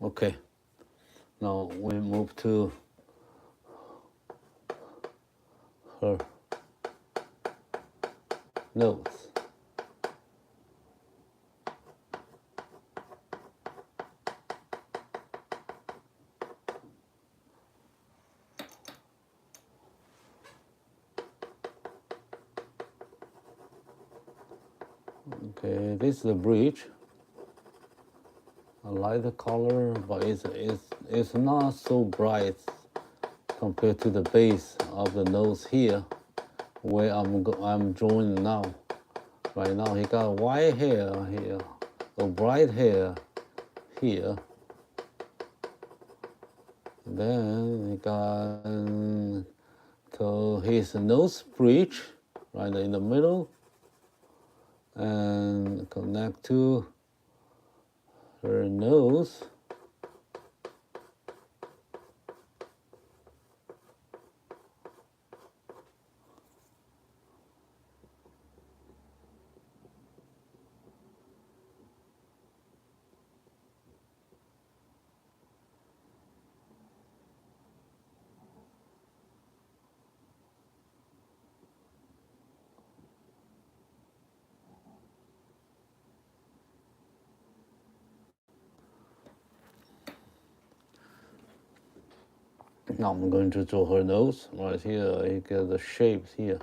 Okay, now we move to her nose. Okay, this is the bridge. I like the color, but it's not so bright compared to the base of the nose here, where I'm drawing now. Right now, he got white hair here, or bright hair here. Then he got to his nose bridge right in the middle, and connect to her nose. Now I'm going to draw her nose right here. You get the shapes here.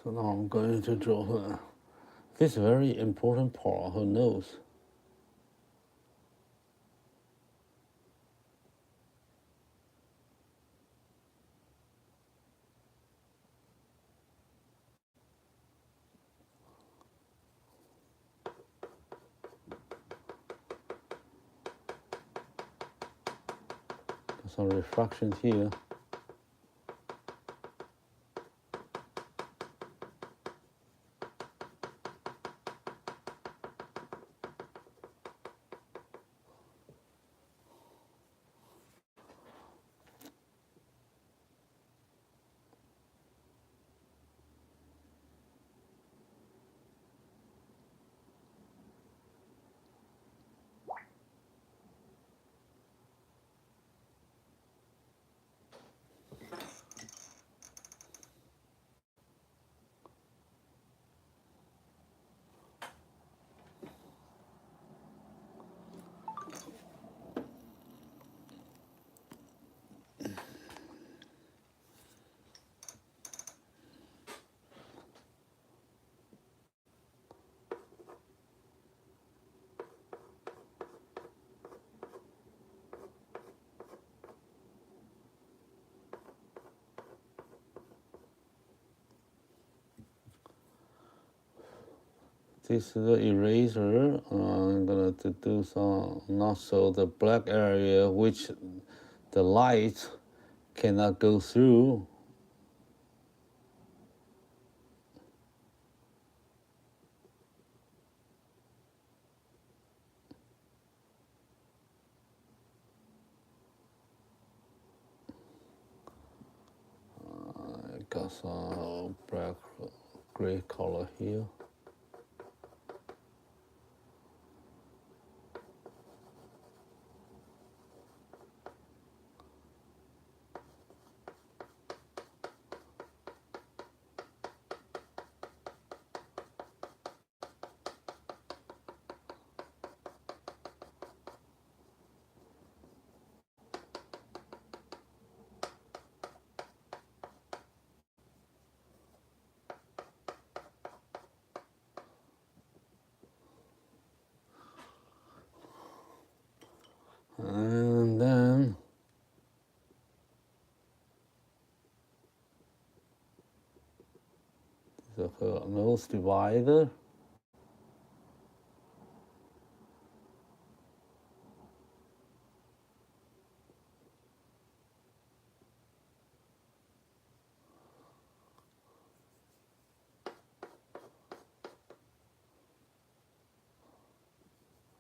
So now I'm going to draw her. This very important part, her nose. some reflection here. This is the eraser. I'm gonna do some, not so the black area which the light cannot go through. I got some black, gray color here. And then the nose divider.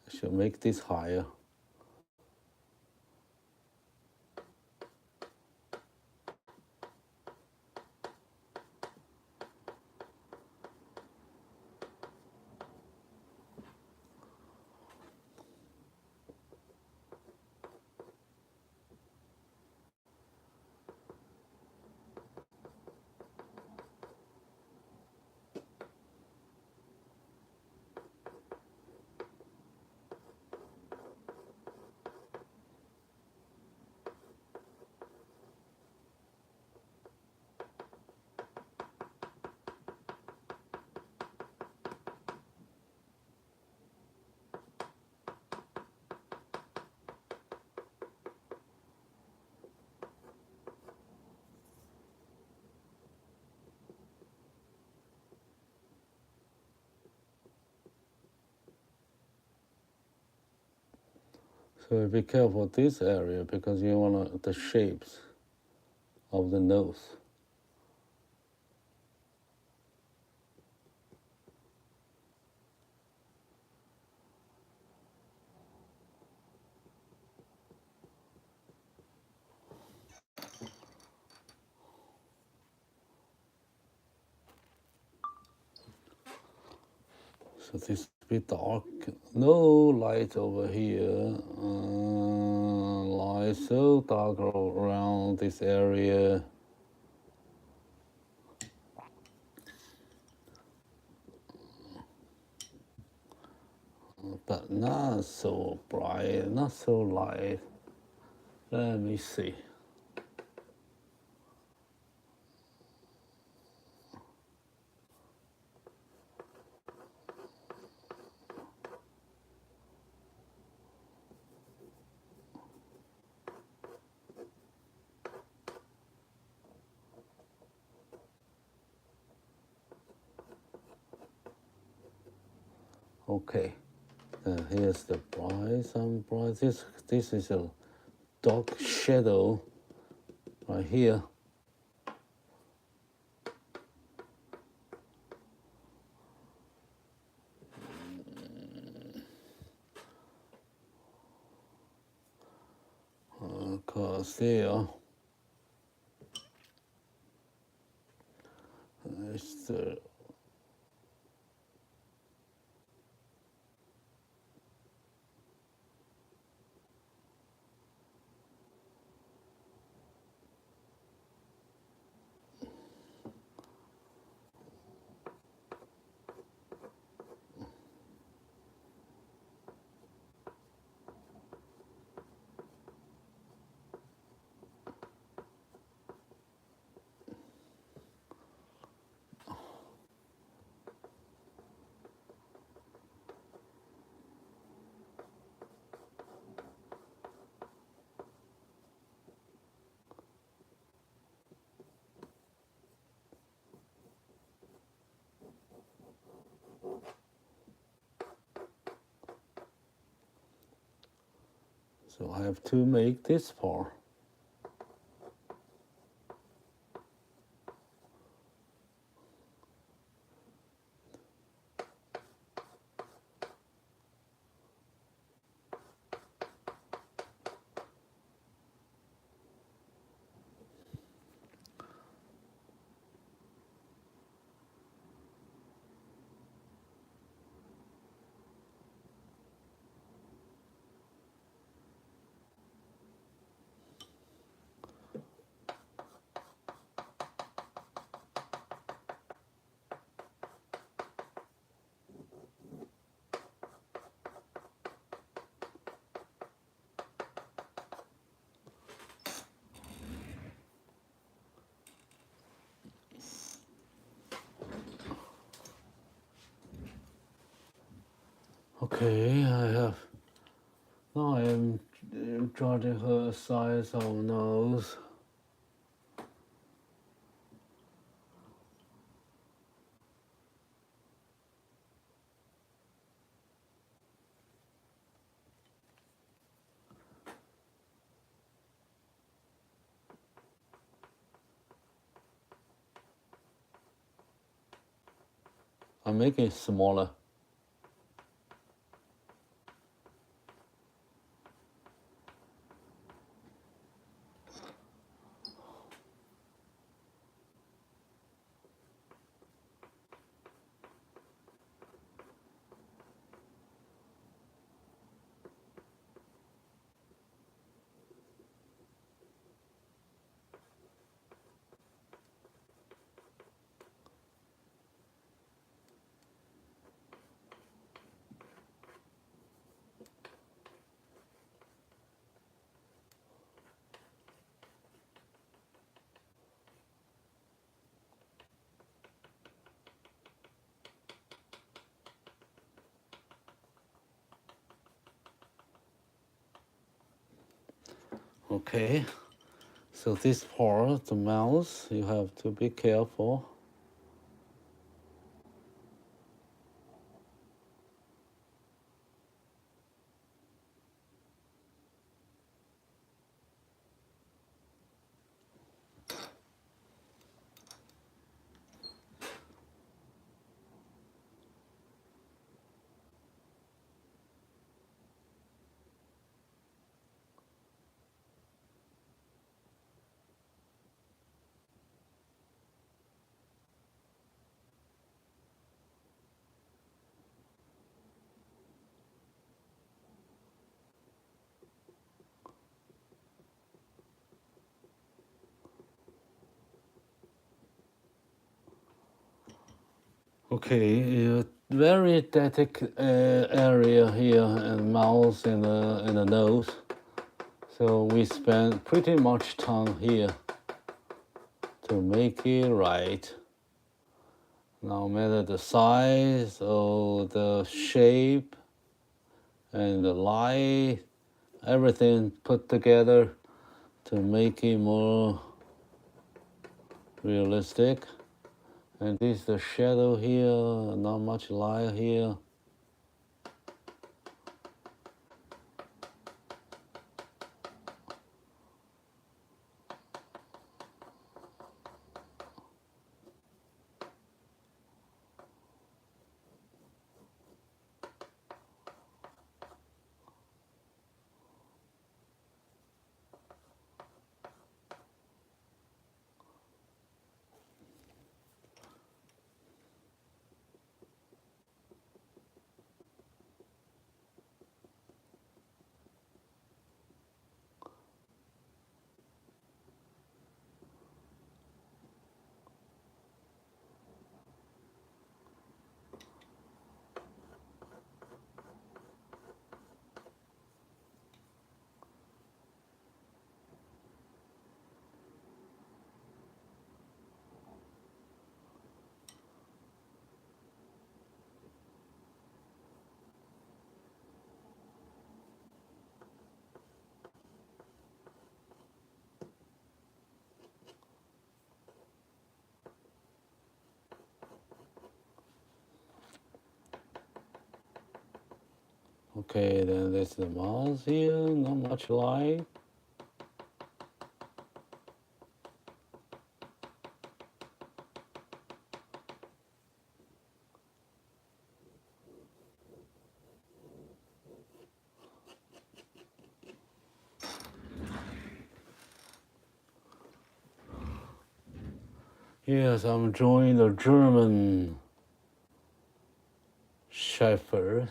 I should make this higher. So be careful this area because you want the shapes of the nose. So this bit dark, no light over here, light so dark around this area. But not so bright, not so light. Let me see. Okay, here's the bright, some bright. This is a dark shadow right here. Because there is the so I have to make this part. Okay, now I am judging her size of nose. I'm making it smaller. Okay, so this part, the mouse, you have to be careful. Okay, a very delicate area here and mouth and the nose. So we spend pretty much time here to make it right. No matter the size or the shape and the light, everything put together to make it more realistic. And this is the shadow here, not much light here. Okay, then there's the mouse here, not much light. Yes, I'm drawing the German Shepherd.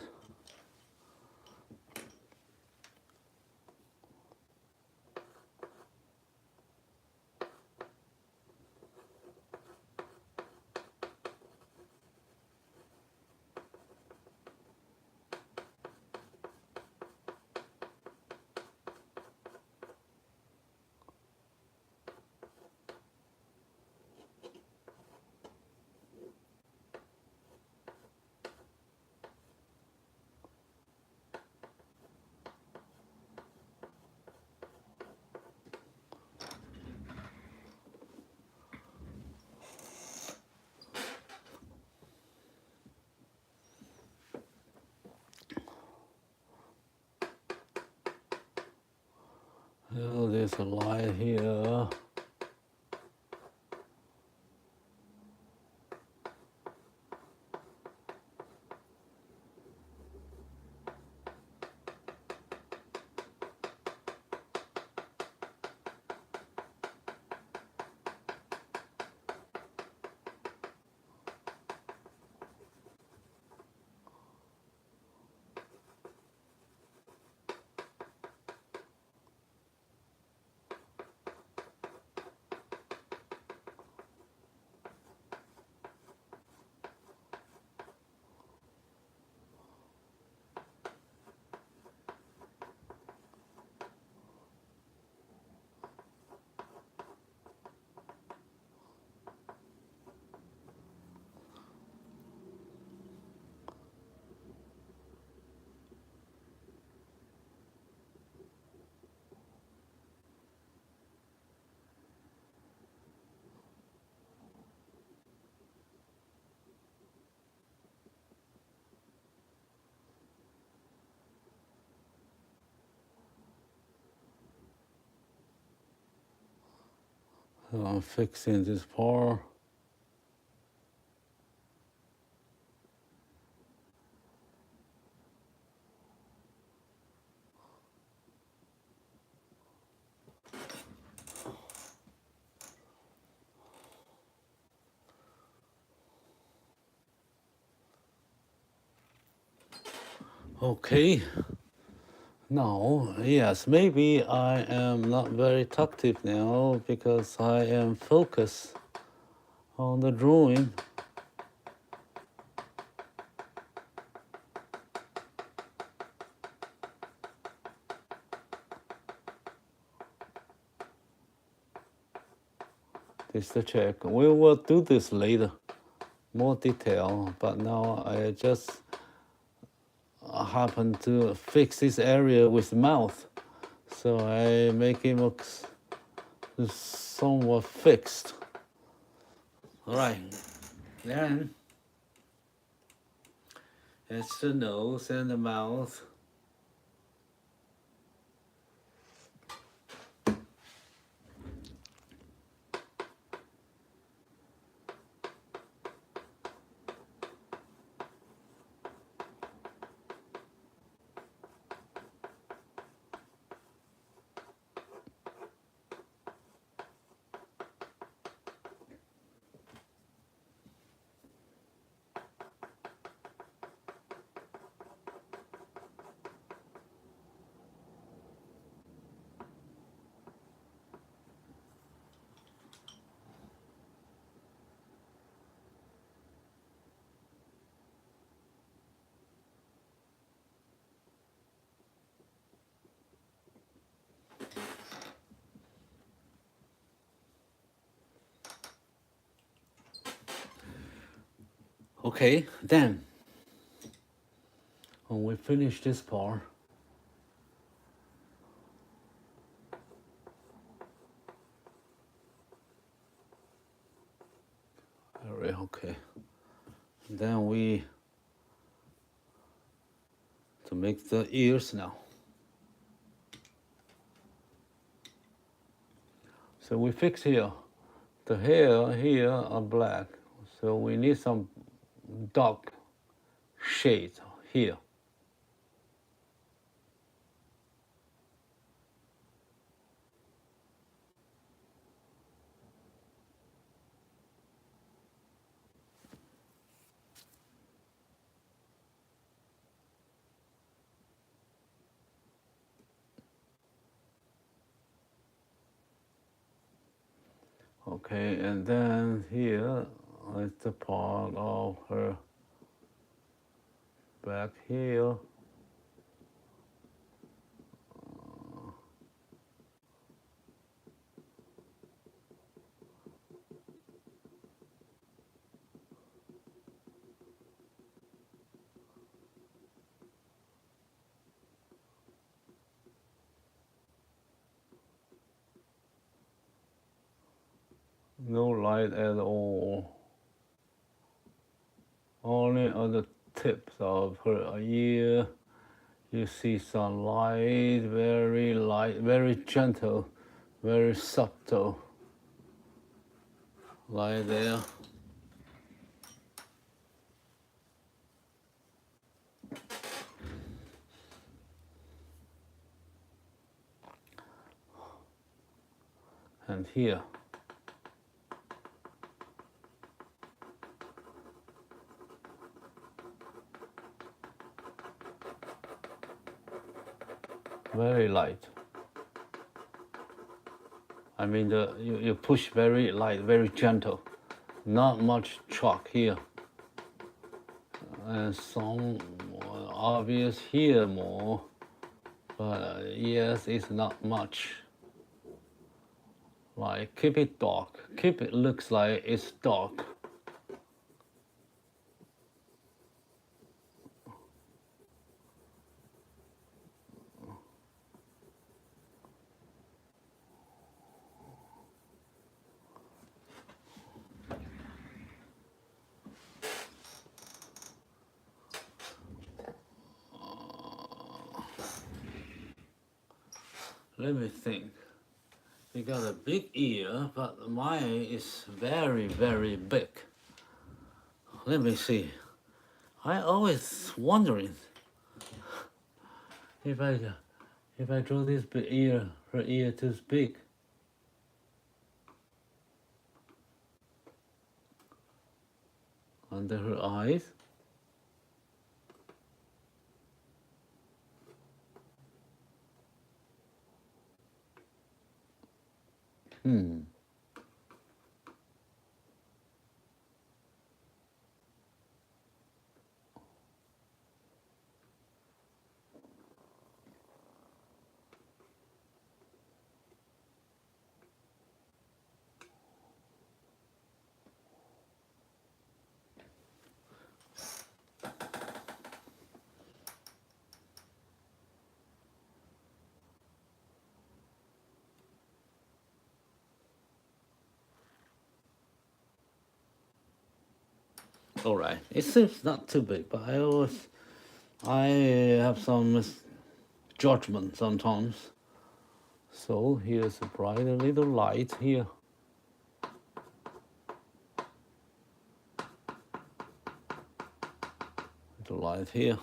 Oh, there's a light here. So I'm fixing this part. Okay. Now, yes, maybe I am not very talkative now because I am focused on the drawing. This is the check. We will do this later, more detail, but now I just happen to fix this area with mouth. So I make it look somewhat fixed. All right, then it's the nose and the mouth. Okay, then when we finish this part, okay, then we to make the ears now. So we fix here. The hair here are black. So we need some dark shade here. Okay, and then here is the part of her back here. No light at all. Only on the tips of her ear, you see some light, very gentle, very subtle light there. And here. Very light. I mean, you push very light, very gentle. Not much chalk here. And some obvious here more. But yes, it's not much. Like, keep it dark. Keep it looks like it's dark. Let me think. You got a big ear, but mine is very, very big. Let me see. I always wondering if I draw this big ear, her ear too big. Under her eyes. All right, it seems not too big, but I have some misjudgment sometimes. So here's a bright little light here. Little light here.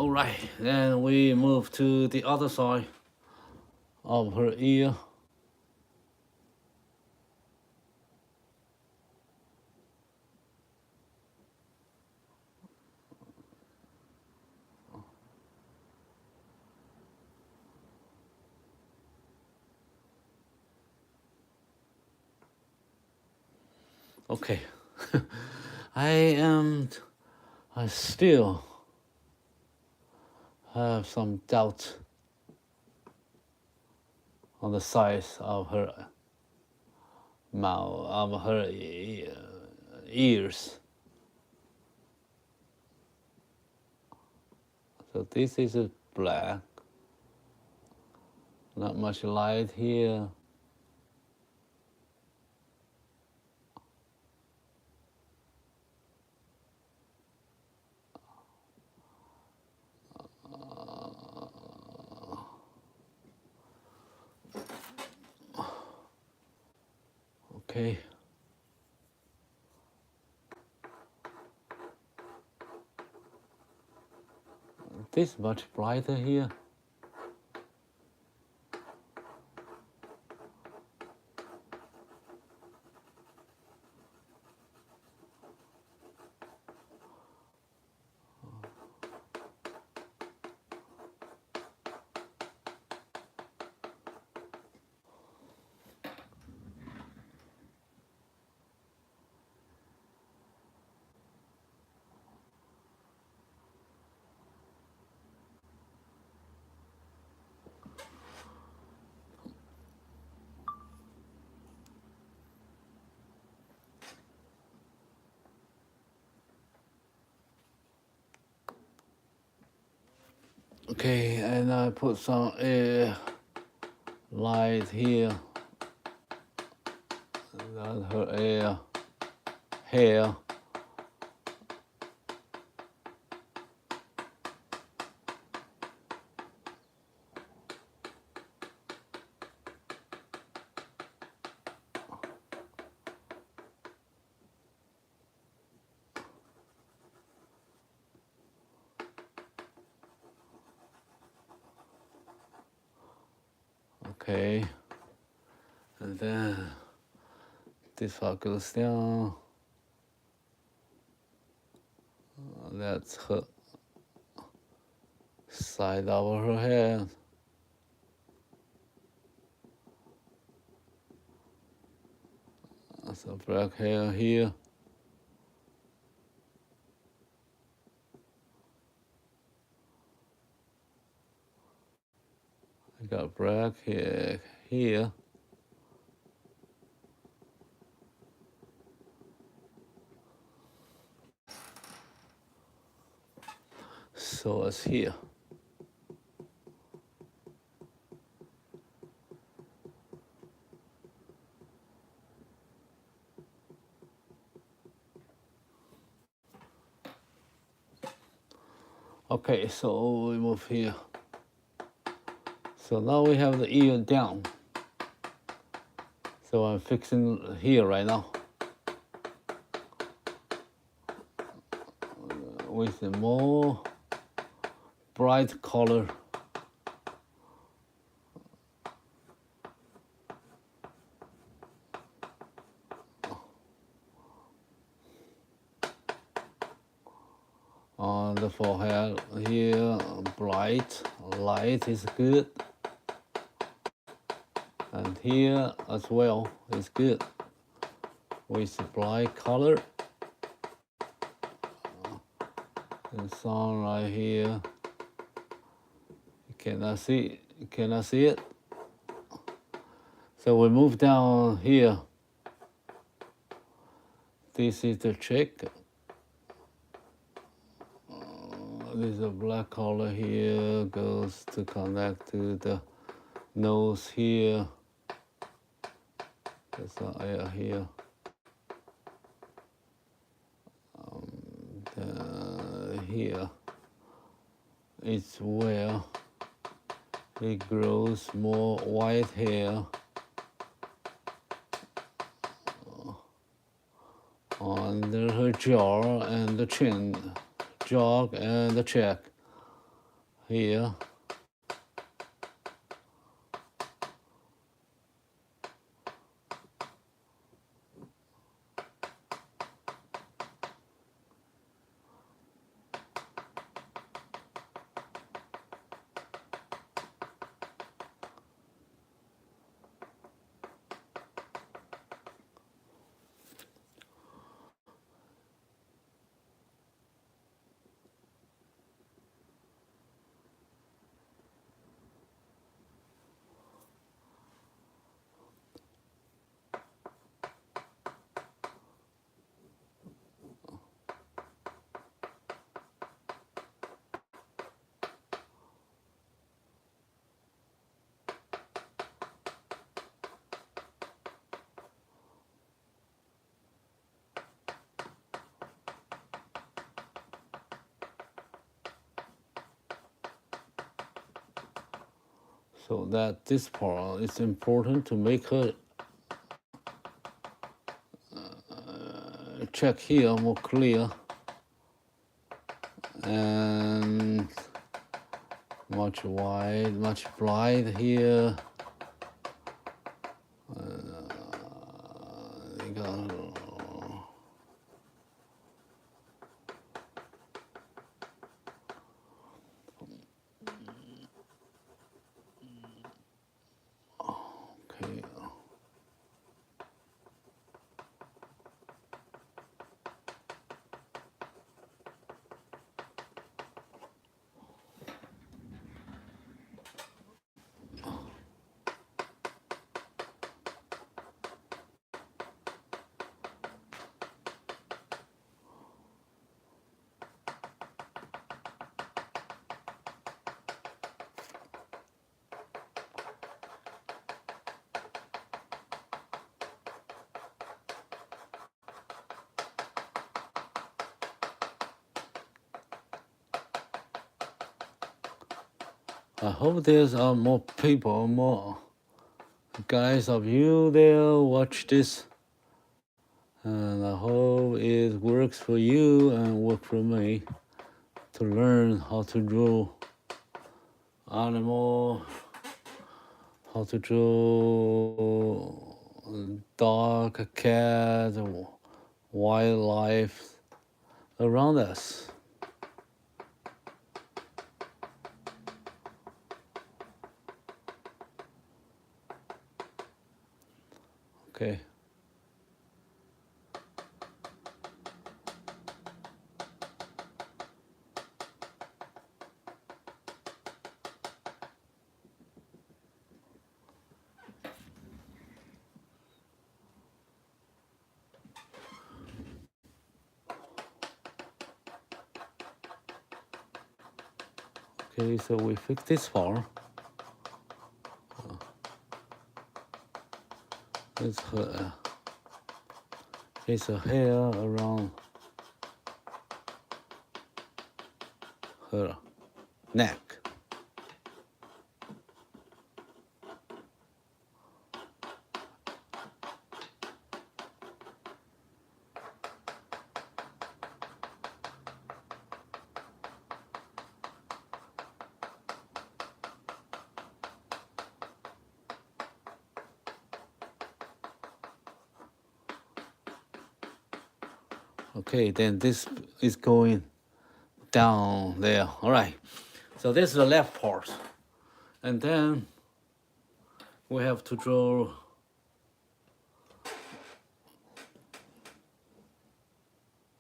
All right, then we move to the other side of her ear. Okay, I still have some doubt on the size of her mouth, of her ears. So this is a black, not much light here. Okay. This much brighter here. Okay, and I put some light here. That's her hair. Okay, and then this part goes down. That's her side of her head. So black hair here. I got black hair here. So it's here. Okay, so we move here. So now we have the ear down. So I'm fixing here right now with a more bright color. On the forehead here, bright light is good. And here as well is good with the bright color. And some right here. You cannot see it. So we move down here. This is the cheek. There's a black color here, goes to connect to the nose here. There's some air here. Here is where it grows more white hair under her jaw and the chin, jaw and the cheek. here. So that this part is important to make her check here more clear and much wide, much bright here. Okay. I hope there's more people, more guys of you there watch this, and I hope it works for you and work for me to learn how to draw animal, how to draw dog, cat, wildlife around us. Okay. Okay, so we fix this part. It's a hair around her neck. Okay, then this is going down there. All right, so this is the left part. And then we have to draw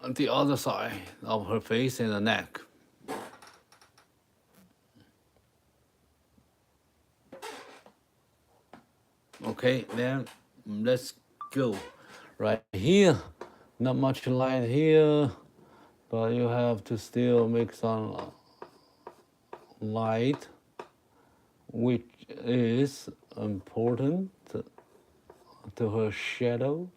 on the other side of her face and the neck. Okay, then let's go. Right here, not much light here, but you have to still make some light, which is important to her shadow,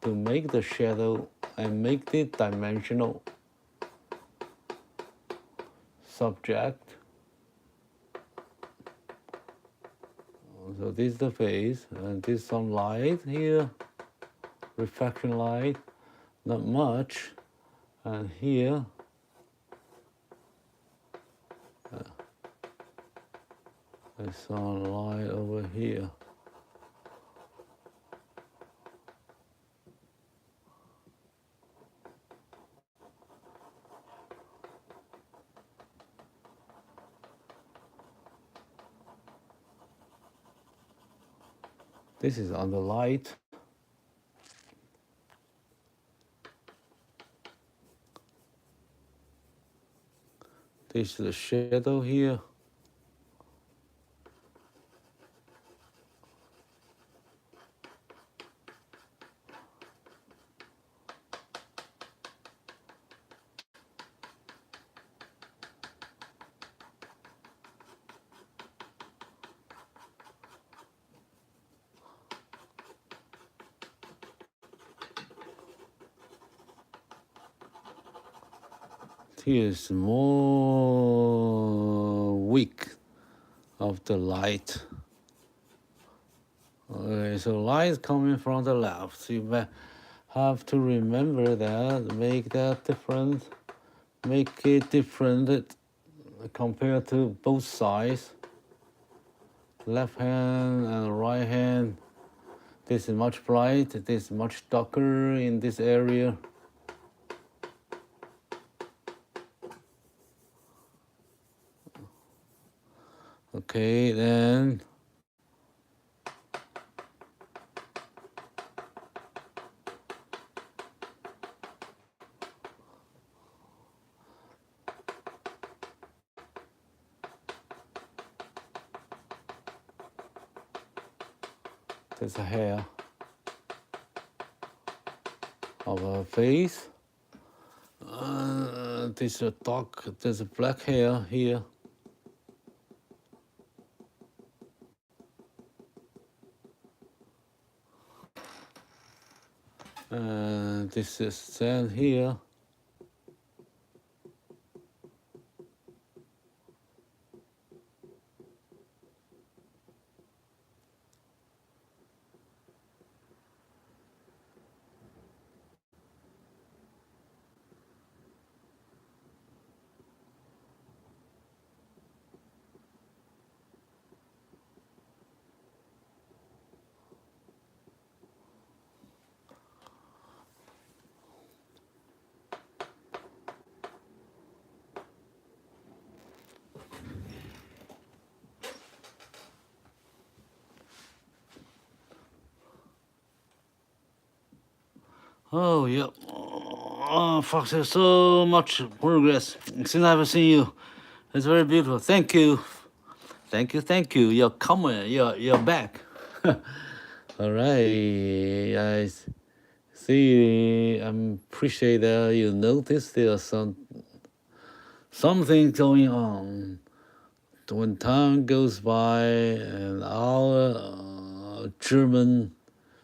to make the shadow and make it dimensional subject. So this is the face, and this is some light here, reflection light, not much, and here There's a light over here. This is on the light. This is the shadow here. Here is more weak of the light. Okay, so light coming from the left. So you have to remember that, make that different, make it different compared to both sides. Left hand and right hand. This is much bright, this is much darker in this area. Okay, then there's a hair of a face. This is a dark, there's a black hair here. This is sand here. Oh, yeah. Oh, Fox, there's so much progress since I've seen you. It's very beautiful. Thank you. Thank you. You're coming. You're back. All right. I see. I appreciate that you noticed there's something going on. When time goes by and our German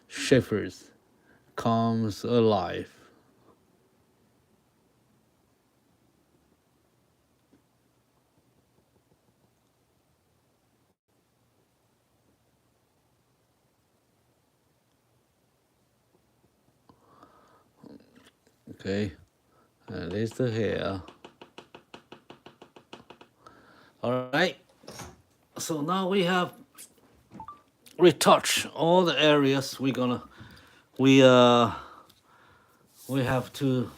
shepherds comes alive. Okay, and there's the hair. All right, so now we have retouched all the areas we have to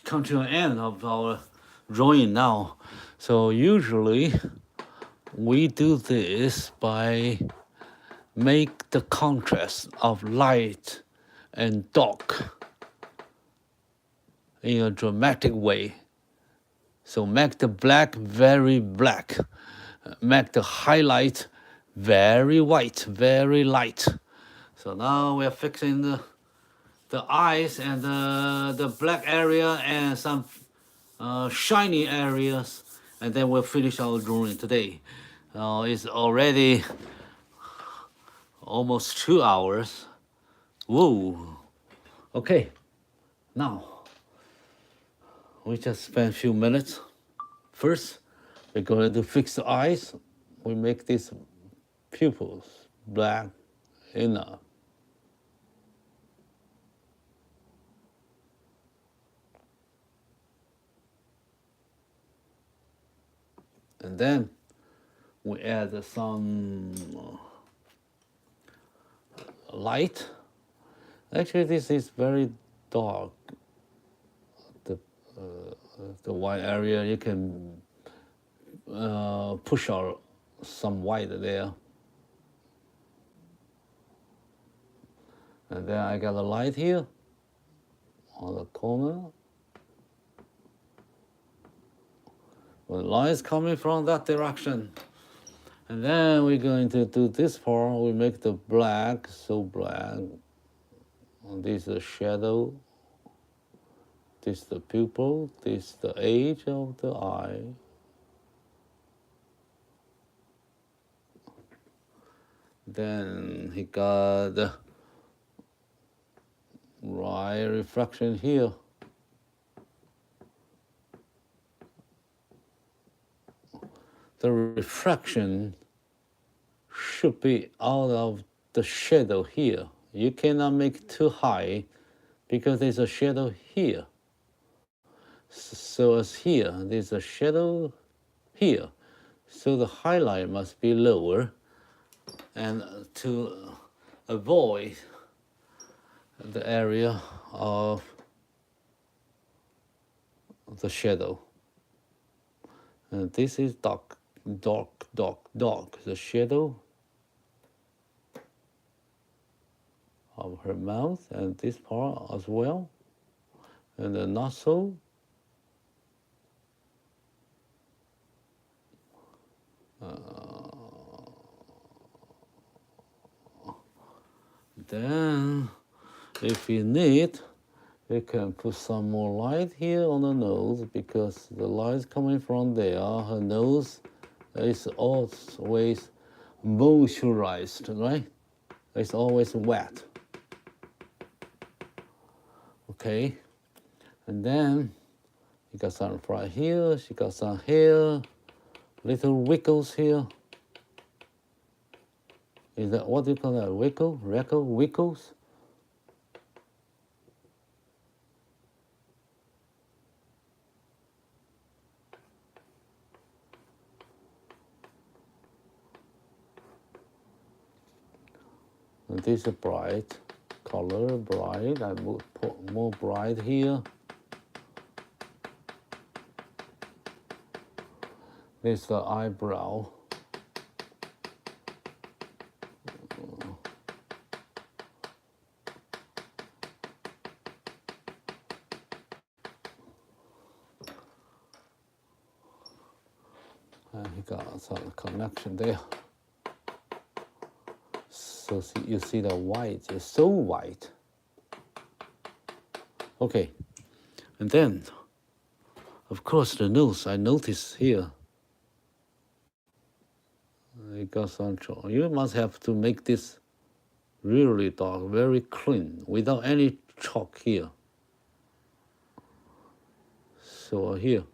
come to an end of our drawing now. So usually we do this by make the contrast of light and dark in a dramatic way. So make the black very black, make the highlight very white, very light. So now we're fixing the eyes and the black area and some shiny areas, and then we'll finish our drawing today. It's already almost 2 hours. Whoa. Okay, now we just spent a few minutes. First, we're going to fix the eyes. We make these pupils black enough. And then we add some light. Actually, this is very dark. The white area, you can push out some white there. And then I got a light here on the corner. The light is coming from that direction. And then we're going to do this part. We make the black, so black. And this is the shadow. This is the pupil. This is the edge of the eye. Then he got the right reflection here. The refraction should be out of the shadow here. You cannot make it too high because there's a shadow here. So as here, there's a shadow here. So the highlight must be lower. And to avoid the area of the shadow. And this is dark, dark, dark, dark. The shadow of her mouth and this part as well. And the nostril. Then, if you need, you can put some more light here on the nose because the light is coming from there. Her nose is always moisturized, right? It's always wet. Okay, and then you got some right here. She got some hair, little wiggles here. Is that what do you call that? Wiggle? Wiggles? And this is bright color, bright. I will put more bright here. This is the eyebrow. And he got some connection there. So you see the white, it's so white. Okay, and then, of course, the nose, I noticed here. You got some chalk. You must have to make this really dark, very clean, without any chalk here. So here.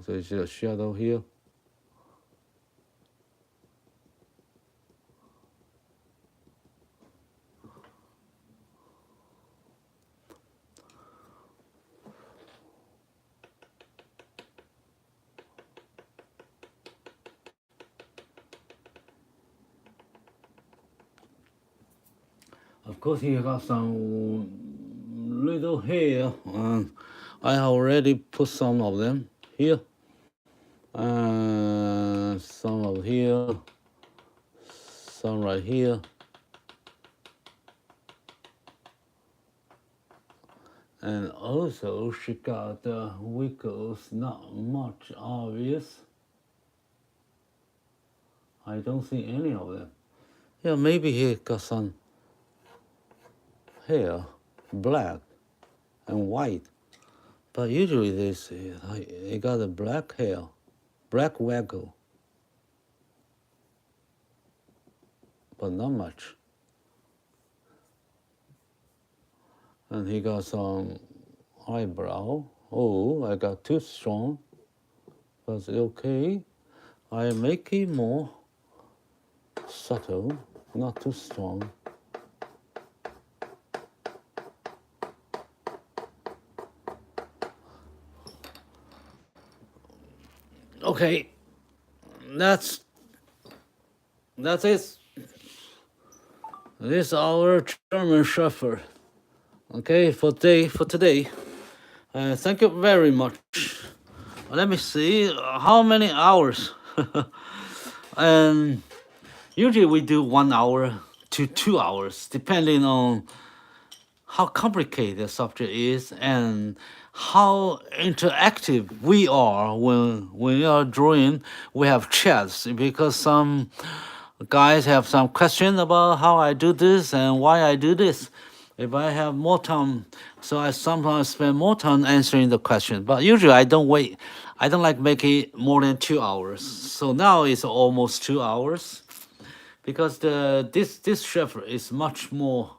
So you see a shadow here. Of course, you got some little hair, and I already put some of them here. Some of here, some right here. And also she got the wiggles, not much obvious. I don't see any of them. Yeah, maybe he got some hair, black and white. But usually this, he got a black hair, black waggle. But not much. And he got some eyebrow. Oh, I got too strong. But it's okay. I make it more subtle. not too strong. Okay, that's it. This is our German Shepherd. Okay, for today. Thank you very much. Let me see how many hours. And usually we do 1 hour to 2 hours, depending on how complicated the subject is and how interactive we are when we are drawing. We have chats because some guys have some question about how I do this and why I do this. If I have more time, so I sometimes spend more time answering the question. But usually I don't wait. I don't like making it more than 2 hours. So now it's almost 2 hours because this chef is much more,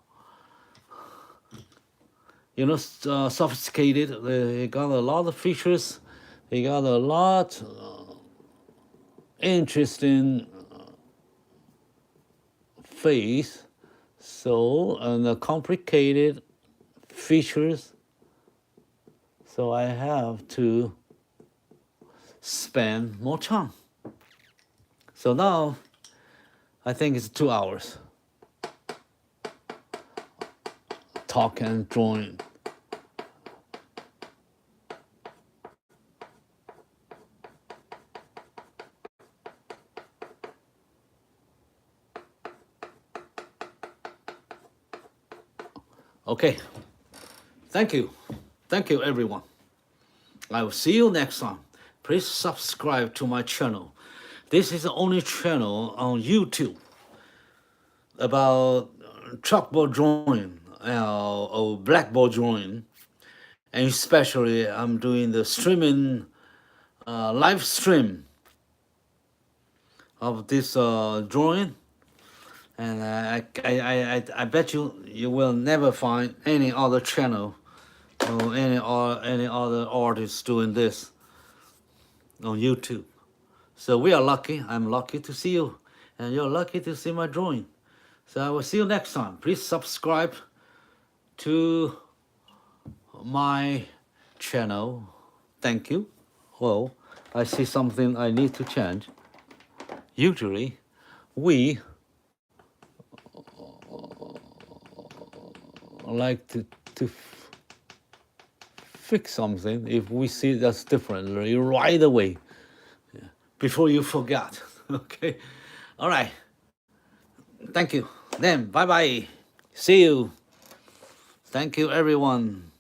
sophisticated. They got a lot of features. They got a lot interesting face. So, and the complicated features. So I have to spend more time. So now I think it's 2 hours. Talk and drawing. Okay, thank you everyone. I will see you next time. Please subscribe to my channel. This is the only channel on YouTube about chalkboard drawing or blackboard drawing, and especially I'm doing the streaming live stream of this drawing. And I bet you will never find any other channel or any other artists doing this on YouTube. So we are lucky. I'm lucky to see you, and you're lucky to see my drawing. So I will see you next time. Please subscribe to my channel. Thank you. Well, I see something I need to change. Usually, we like to fix something if we see that's different right away, before you forget. Okay, all right, thank you. Then bye bye, see you. Thank you everyone.